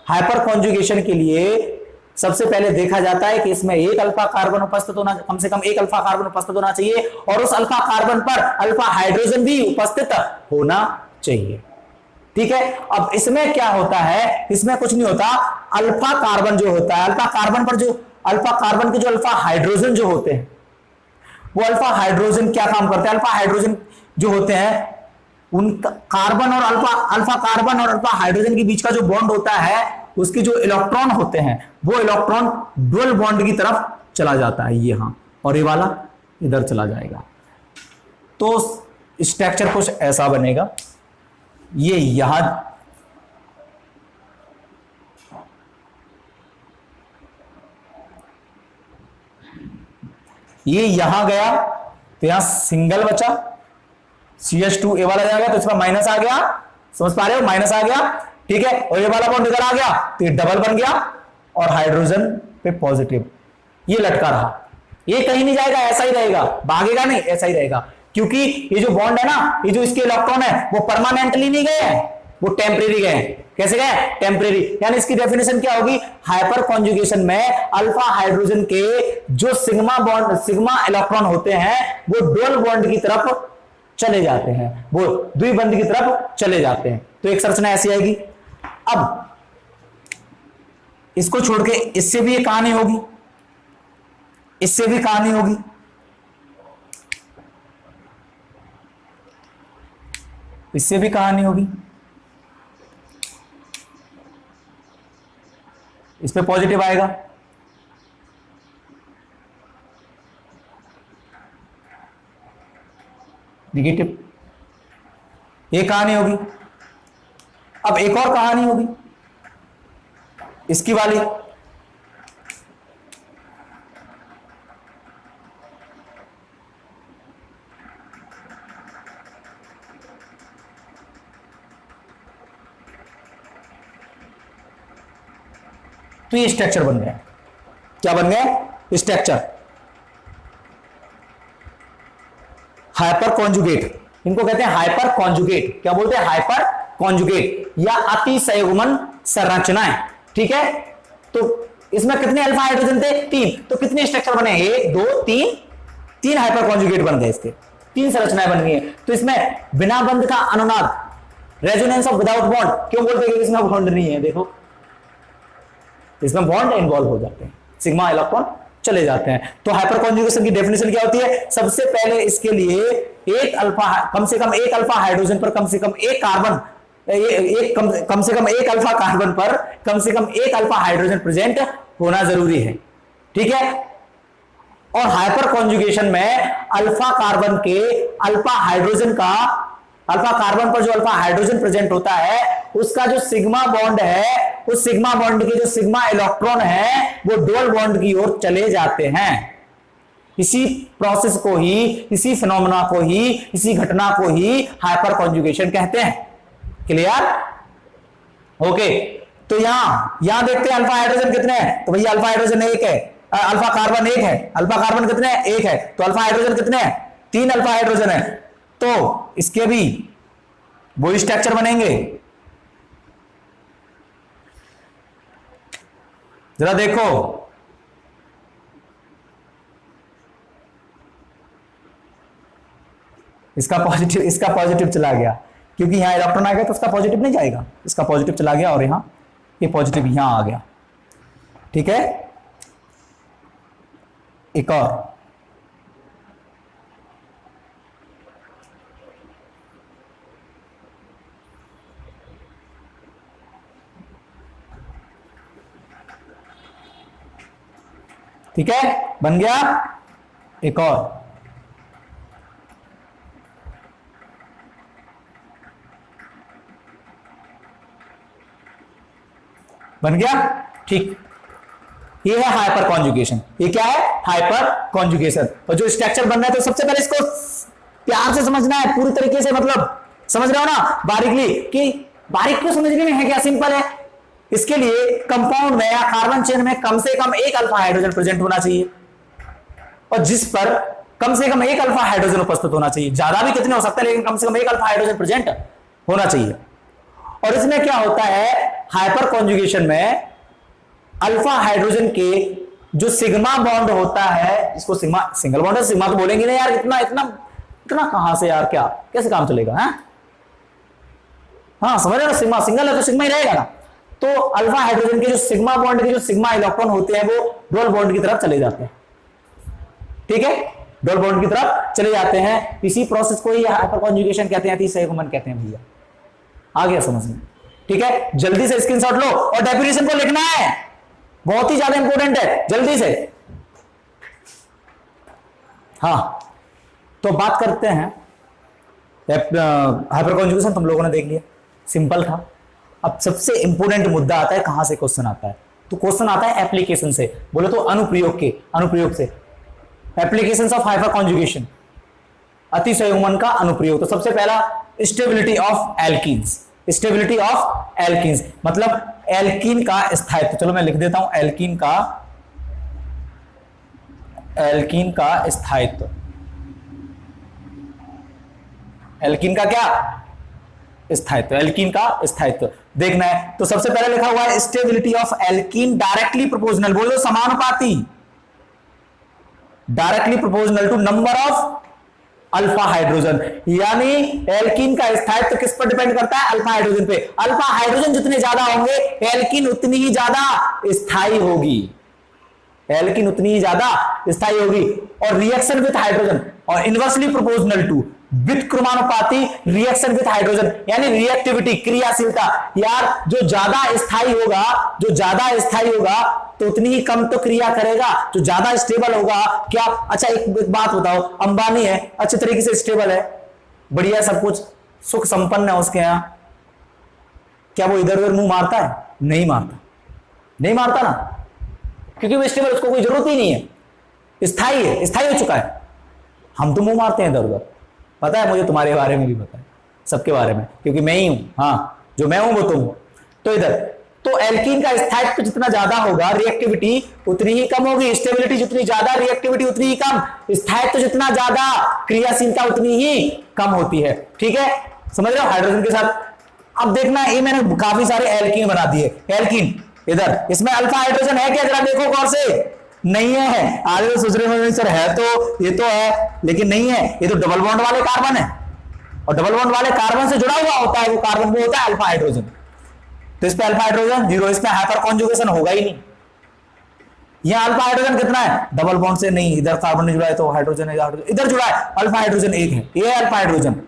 हाइपर कॉन्जुगेशन के लिए सबसे पहले देखा जाता है कि इसमें एक अल्फा कार्बन उपस्थित होना, कम से कम एक अल्फा कार्बन उपस्थित होना चाहिए, और उस अल्फा कार्बन पर अल्फा हाइड्रोजन भी उपस्थित होना चाहिए। ठीक है, अब इसमें क्या होता है? इसमें कुछ नहीं होता। अल्फा कार्बन जो होता है, अल्फा कार्बन पर जो अल्फा कार्बन के जो अल्फा हाइड्रोजन जो होते हैं, वो अल्फा हाइड्रोजन क्या काम करते हैं? अल्फा हाइड्रोजन जो होते हैं उनका कार्बन और अल्फा कार्बन और अल्फा हाइड्रोजन के बीच का जो बॉन्ड होता है, उसके जो इलेक्ट्रॉन होते हैं वो इलेक्ट्रॉन डुअल बॉन्ड की तरफ चला जाता है, ये यहां, और ये वाला इधर चला जाएगा। तो स्ट्रक्चर कुछ ऐसा बनेगा, ये यहां गया तो यहां सिंगल बचा, CH2 ये वाला जाएगा तो इसमें माइनस आ गया, समझ पा रहे हो? माइनस आ गया। ठीक है, और ये वाला बॉन्ड इधर आ गया तो ये डबल बन गया, और हाइड्रोजन पे पॉजिटिव, ये लटका रहा, ये कहीं नहीं जाएगा, ऐसा ही रहेगा, भागेगा नहीं, ऐसा ही रहेगा। क्योंकि ये जो बॉन्ड है ना, ये जो इसके इलेक्ट्रॉन है वो परमानेंटली नहीं गए हैं, वो टेम्परेरी गए। कैसे गए? टेम्परेरी। यानी इसकी डेफिनेशन क्या होगी? हाइपर कॉन्जुगेशन में अल्फा हाइड्रोजन के जो सिग्मा बॉन्ड, सिग्मा इलेक्ट्रॉन होते हैं वो डबल बॉन्ड की तरफ चले जाते हैं, वो द्विबंध की तरफ चले जाते हैं। तो एक संरचना ऐसी आएगी। अब इसको छोड़ के इससे भी एक कहानी होगी, इससे भी कहानी होगी। इससे भी कहानी होगी। इस पे पॉजिटिव आएगा, निगेटिव। ये कहानी होगी। अब एक और कहानी होगी इसकी वाली। तो ये स्ट्रक्चर बन गया। क्या बन गया? स्ट्रक्चर। हाइपर कॉन्जुगेट, इनको कहते हैं हाइपर कॉन्जुगेट। क्या बोलते हैं? हाइपर कॉन्जुगेट या अतिसंयुग्मन संरचनाएं। ठीक है, तो इसमें कितने अल्फा हाइड्रोजन थे? 3। तो कितने स्ट्रक्चर बने? 1 2 3, 3 हाइपर कॉन्जुगेट बन गए, इसके 3 संरचनाएं बन गई हैं। तो इसमें बिना बंध का अनुनाद, रेजोनेंस ऑफ विदाउट बॉन्ड, क्यों बोलते हैं? इसमें बॉन्ड नहीं है। देखो इसमें बॉन्ड इन्वॉल्व हो जाते हैं, सिग्मा इलेक्ट्रॉन चले जाते हैं। तो हाइपर कॉन्जुगेशन की डेफिनेशन क्या होती है? सबसे पहले इसके लिए एक अल्फा, कम से कम एक अल्फा हाइड्रोजन पर कम से कम एक कार्बन, कम से कम एक अल्फा कार्बन पर कम से कम एक अल्फा हाइड्रोजन प्रेजेंट होना जरूरी है। ठीक है, और हाइपर कॉन्जुगेशन में अल्फा कार्बन के अल्फा हाइड्रोजन का, अल्फा कार्बन पर जो अल्फा हाइड्रोजन प्रेजेंट होता है उसका जो सिग्मा बॉन्ड है, उस सिग्मा बॉन्ड के जो सिग्मा इलेक्ट्रॉन है वो डबल बॉन्ड की ओर चले जाते हैं। इसी प्रोसेस को ही, इसी फिनोमेना को ही, इसी घटना को ही हाइपर कॉन्जुगेशन कहते हैं। क्लियर? ओके, तो यहां देखते हैं अल्फा हाइड्रोजन कितने हैं? तो भैया अल्फा हाइड्रोजन 1 है, अल्फा कार्बन 1 है। अल्फा कार्बन कितने हैं? 1 है। तो अल्फा हाइड्रोजन कितने हैं? 3 अल्फा हाइड्रोजन है। तो इसके भी वो स्ट्रक्चर बनेंगे। जरा देखो, इसका पॉजिटिव चला गया, क्योंकि यहां इलेक्ट्रॉन आ गया तो उसका पॉजिटिव नहीं जाएगा। इसका पॉजिटिव चला गया और यहां ये पॉजिटिव यहां आ गया। ठीक है, एक और। ठीक है, बन गया एक और। बन गया। ठीक, ये है हाइपर कॉन्जुगेशन। ये क्या है? Hyper conjugation. और जो स्ट्रक्चर बन रहा है तो सबसे पहले इसको प्यार से समझना है, पूरी तरीके से, मतलब समझ रहे हो ना बारीकली, कि बारीक को समझने में है क्या? सिंपल है। इसके लिए कंपाउंड में या कार्बन चेन में कम से कम एक अल्फा हाइड्रोजन प्रेजेंट होना चाहिए, और जिस पर कम से कम एक अल्फा हाइड्रोजन उपस्थित होना चाहिए। ज्यादा भी कितने हो सकते हैं, लेकिन कम से कम एक अल्फा हाइड्रोजन प्रेजेंट होना चाहिए। और इसमें क्या होता है? हाइपर कॉन्जुगेशन में अल्फा हाइड्रोजन के जो सिग्मा बॉन्ड होता है, इसको सिग्मा, सिंगल बॉन्ड है, सिग्मा तो बोलेंगे ना यार, इतना इतना इतना कहां से यार, क्या कैसे काम चलेगा? हाँ समझ रहे हो, सिग्मा सिंगल है तो सिग्मा ही रहेगा ना। तो अल्फा हाइड्रोजन के जो सिग्मा बॉन्ड के जो सिग्मा इलेक्ट्रॉन होते हैं वो डबल बॉन्ड की तरफ चले जाते हैं। ठीक है, डबल बॉन्ड की तरफ चले जाते हैं। इसी प्रोसेस को ही हाइपर कॉन्जुगेशन कहते हैं, अतिसंयुग्मन कहते हैं भैया। आ गया समझ में? ठीक है, जल्दी से स्क्रीनशॉट लो और डेफिनेशन को लिखना है, बहुत ही ज्यादा इंपॉर्टेंट है, जल्दी से। हाँ, तो बात करते हैं हाइपर कॉन्जुगेशन। तुम लोगों ने देख लिया, सिंपल था। अब सबसे इंपॉर्टेंट मुद्दा आता है, कहां से क्वेश्चन आता है? तो क्वेश्चन आता है एप्लीकेशन से, बोले तो अनुप्रयोग से। एप्लीकेशंस ऑफ हाइपर कॉन्जुगेशन, अतिसंयुग्मन का अनुप्रयोग। तो सबसे पहला stability of alkenes. Stability of alkenes मतलब एल्कीन का स्थायित्व। चलो मैं लिख देता हूं, एल्कीन का स्थायित्व। एल्कीन का क्या स्थायित्व, एल्कीन का स्थायित्व देखना है। तो सबसे पहले लिखा हुआ है stability of alkene directly proportional, बोलो समानुपाती, directly proportional to number of alpha hydrogen. यानी एल्कीन का स्थायित्व किस पर डिपेंड करता है? अल्फा हाइड्रोजन पे। अल्फा हाइड्रोजन जितने ज्यादा होंगे एल्कीन उतनी ही ज्यादा स्थायी होगी, एल्कीन उतनी ही ज्यादा स्थायी होगी। और रिएक्शन विथ हाइड्रोजन और इनवर्सली प्रोपोर्शनल टू विथ क्रमानुपाती रिएक्शन विथ हाइड्रोजन, यानी रिएक्टिविटी, क्रियाशीलता। यार जो ज्यादा स्थायी होगा, जो ज्यादा स्थायी होगा तो उतनी ही कम तो क्रिया करेगा, जो ज्यादा स्टेबल होगा। क्या? अच्छा एक बात बताओ, अंबानी है, अच्छे तरीके से स्टेबल है, बढ़िया सब कुछ सुख संपन्न है उसके यहां, क्या वो इधर उधर मुंह मारता है? नहीं मारता, नहीं मारता ना, क्योंकि वो स्टेबल, उसको कोई जरूरत ही नहीं है, स्थायी है, स्थायी हो चुका है। हम तो मुंह मारते हैं इधर उधर, पता है मुझे, तुम्हारे बारे में भी पता है, सबके बारे में, क्योंकि मैं ही हूं, हाँ जो मैं हूं वो तुम हो। तो इधर तो एल्कीन का स्थायित्व जितना ज्यादा होगा रिएक्टिविटी उतनी ही कम होगी, स्टेबिलिटी जितनी ज्यादा रिएक्टिविटी उतनी ही कम, स्थायित्व जितना ज्यादा क्रियाशीलता उतनी ही कम होती है। ठीक है, समझ रहे हो? हाइड्रोजन के साथ अब देखना, ये मैंने काफी सारे एल्कीन बना दिए। एल्कीन इधर, इसमें अल्फा हाइड्रोजन है क्या? जरा देखो गौर से, नहीं है। आगे तो सोच रहे हो सर है तो, ये तो है, लेकिन नहीं है, ये तो डबल बॉन्ड वाले कार्बन है, और डबल बॉन्ड वाले कार्बन से जुड़ा हुआ होता है वो कार्बन, वो होता है अल्फा हाइड्रोजन। तो इस पे अल्फा हाइड्रोजन जीरो, इस पे हाइपर कॉन्जुगेशन होगा ही नहीं। यहां अल्फा हाइड्रोजन कितना है? डबल बॉन्ड से नहीं, इधर कार्बन नहीं जुड़ा है तो हाइड्रोजन है, इधर जुड़ा है, अल्फा हाइड्रोजन एक है, ये है अल्फा हाइड्रोजन,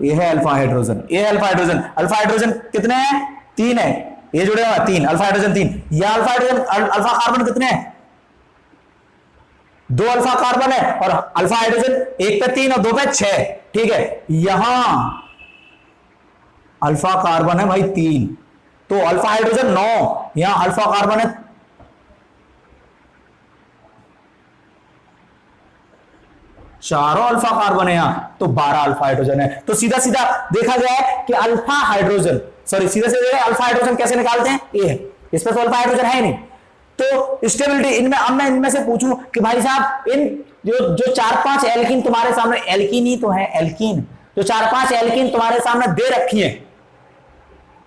ये है अल्फा हाइड्रोजन, ये है अल्फा हाइड्रोजन। अल्फा हाइड्रोजन कितने हैं? 3 है, ये जुड़े हुआ 3, अल्फा हाइड्रोजन 3। यह अल्फा हाइड्रोजन, अल्फा कार्बन कितने हैं? 2 अल्फा कार्बन है, और अल्फा हाइड्रोजन 1 पे 3 और 2 पे 6। ठीक है, यहां अल्फा कार्बन है भाई 3, तो अल्फा हाइड्रोजन 9, यहां अल्फा कार्बन है 4 अल्फा कार्बन है यहां, तो 12 अल्फा हाइड्रोजन है। तो सीधा सीधा देखा गया है कि अल्फा हाइड्रोजन, सॉरी सीधा सीधा अल्फा हाइड्रोजन कैसे निकालते हैं? ये है, इसमें तो अल्फा हाइड्रोजन है नहीं। तो स्टेबिलिटी इनमें, अब मैं इनमें से पूछूं कि भाई साहब इन जो 4-5 एल्कीन तुम्हारे सामने, एल्कीन ही तो है एल्कीन, जो 4-5 एल्कीन तुम्हारे सामने दे रखी है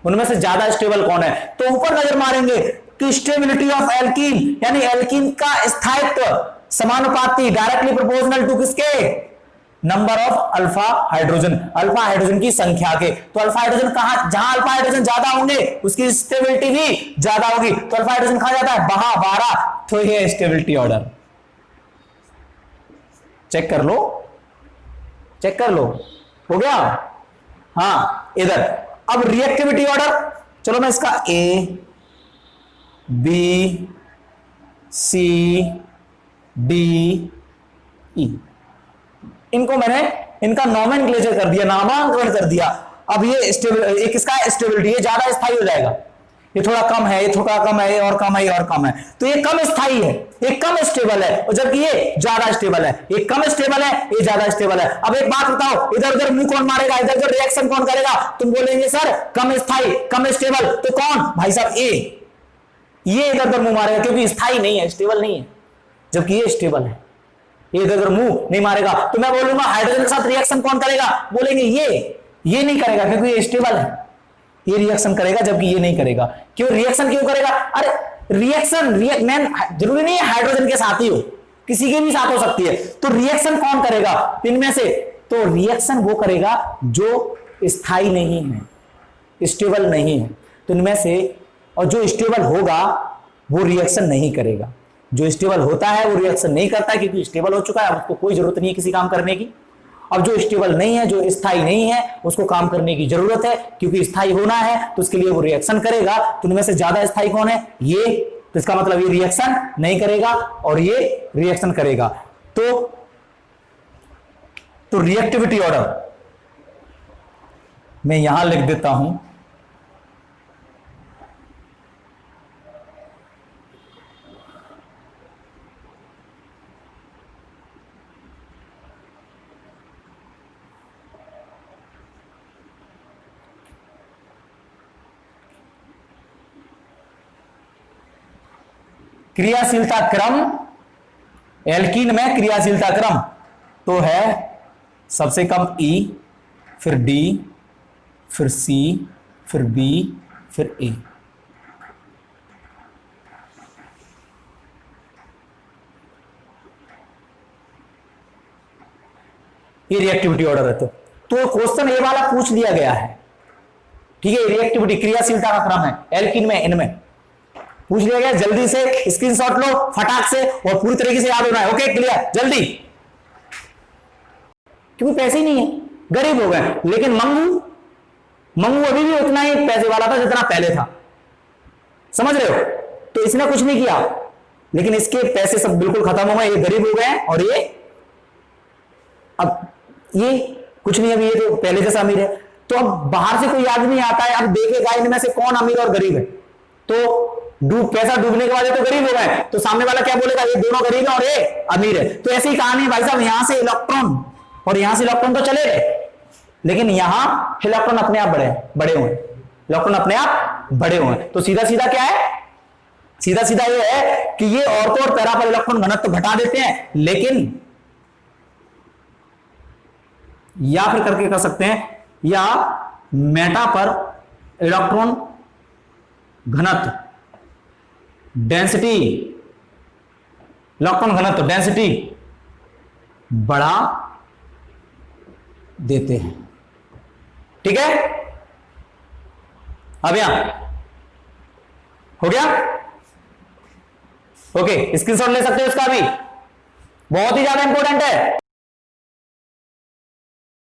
उनमें से ज्यादा स्टेबल कौन है? तो ऊपर नजर मारेंगे कि स्टेबिलिटी ऑफ एल्कीन, यानी एल्कीन का स्थायित्व समानुपाती, डायरेक्टली प्रोपोर्शनल टू किसके? Number of alpha hydrogen, alpha hydrogen की संख्या के। तो अल्फा हाइड्रोजन कहां, जहां अल्फा हाइड्रोजन ज्यादा होंगे उसकी स्टेबिलिटी भी ज्यादा होगी। तो अल्फा हाइड्रोजन कहां जाता है? 12। तो ये स्टेबिलिटी ऑर्डर, चेक कर लो, चेक कर लो, हो गया? हाँ इधर अब रिएक्टिविटी ऑर्डर, चलो मैं इसका A B C D E, इनको मैंने इनका नॉमेनक्लेचर कर दिया, नामांकन कर दिया। अब ये एक इसका स्टेबिलिटी, ये ज्यादा स्थायी हो जाएगा, ये थोड़ा कम है, ये थोड़ा कम है, ये और कम है, ये और कम है, तो ये कम स्थायी है, ये कम स्टेबल है, और जबकि ये ज्यादा स्टेबल है, ये कम स्टेबल है, ये ज्यादा स्टेबल है। अब एक बात बताओ, इधर उधर मुंह कौन मारेगा, इधर उधर रिएक्शन कौन करेगा? तुम बोलेंगे सर कम स्थायी, कम स्टेबल, तो कौन? भाई साहब ये इधर उधर मुंह मारेगा, क्योंकि स्थायी नहीं है, स्टेबल नहीं है, जबकि ये स्टेबल है, ये इधर उधर मुंह नहीं मारेगा। तो मैं बोलूंगा हाइड्रोजन के साथ रिएक्शन कौन करेगा? बोलेंगे ये नहीं करेगा, क्योंकि ये स्टेबल है, ये रिएक्शन करेगा, जबकि ये नहीं करेगा। क्यों रिएक्शन क्यों करेगा? अरे रिएक्शन जरूरी नहीं है हाइड्रोजन के साथ ही हो, किसी के भी साथ हो सकती है। तो रिएक्शन कौन करेगा इनमें से? तो रिएक्शन वो करेगा जो स्थायी नहीं है, स्टेबल नहीं है, तो इनमें से, और जो स्टेबल होगा वो रिएक्शन नहीं करेगा, जो स्टेबल होता है वो रिएक्शन नहीं करता है, क्योंकि स्टेबल हो चुका है, उसको कोई जरूरत नहीं है किसी काम करने की। अब जो स्टेबल नहीं है, जो स्थायी नहीं है, उसको काम करने की जरूरत है, क्योंकि स्थायी होना है तो उसके लिए वो रिएक्शन करेगा। तो उनमें से ज्यादा स्थायी कौन है? ये, तो इसका मतलब ये रिएक्शन नहीं करेगा और ये रिएक्शन करेगा। तो रिएक्टिविटी ऑर्डर मैं यहां लिख देता हूं, क्रियाशीलता क्रम, एल्कीन में क्रियाशीलता क्रम तो है सबसे कम E, फिर डी, फिर सी, फिर बी, फिर ए। ये रिएक्टिविटी ऑर्डर है। तो क्वेश्चन ए वाला पूछ लिया गया है, ठीक है। रिएक्टिविटी क्रियाशीलता का क्रम है, एल्किन में, इनमें पूछ लिया गया। जल्दी से स्क्रीनशॉट लो फटाक से, और पूरी तरीके से याद होना है। ओके, क्लियर, जल्दी, क्योंकि पैसे ही नहीं है, गरीब हो गए। लेकिन मंगू अभी भी उतना ही पैसे वाला था जितना पहले था, समझ रहे हो। तो इसने कुछ नहीं किया, लेकिन इसके पैसे सब बिल्कुल खत्म हो गए, ये गरीब हो गए। और ये अब ये कुछ नहीं, अभी ये तो पहले जैसा अमीर है। तो अब बाहर से कोई आदमी आता है, अब देखेगा इनमें से कौन अमीर और गरीब है। तो पैसा डूबने के बाद तो गरीब हो गए, तो सामने वाला क्या बोलेगा, ये दोनों गरीब है और ये अमीर है। तो ऐसी ही कहानी है भाई साहब, यहां से इलेक्ट्रॉन और यहां से इलेक्ट्रॉन तो चले गए, लेकिन यहां इलेक्ट्रॉन अपने आप बड़े हुए, इलेक्ट्रॉन अपने आप बड़े हुए। तो सीधा सीधा क्या है, सीधा सीधा ये है कि ये ऑर्थो और पैरा पर इलेक्ट्रॉन घनत्व घटा देते हैं, लेकिन या फिर करके कर सकते हैं, या मेटा पर इलेक्ट्रॉन घनत्व डेंसिटी, इलेक्ट्रॉन घनत्व डेंसिटी बढ़ा देते हैं, ठीक है। अब यहां हो गया, ओके, स्क्रीनशॉट ले सकते हो इसका भी, बहुत ही ज्यादा इंपॉर्टेंट है।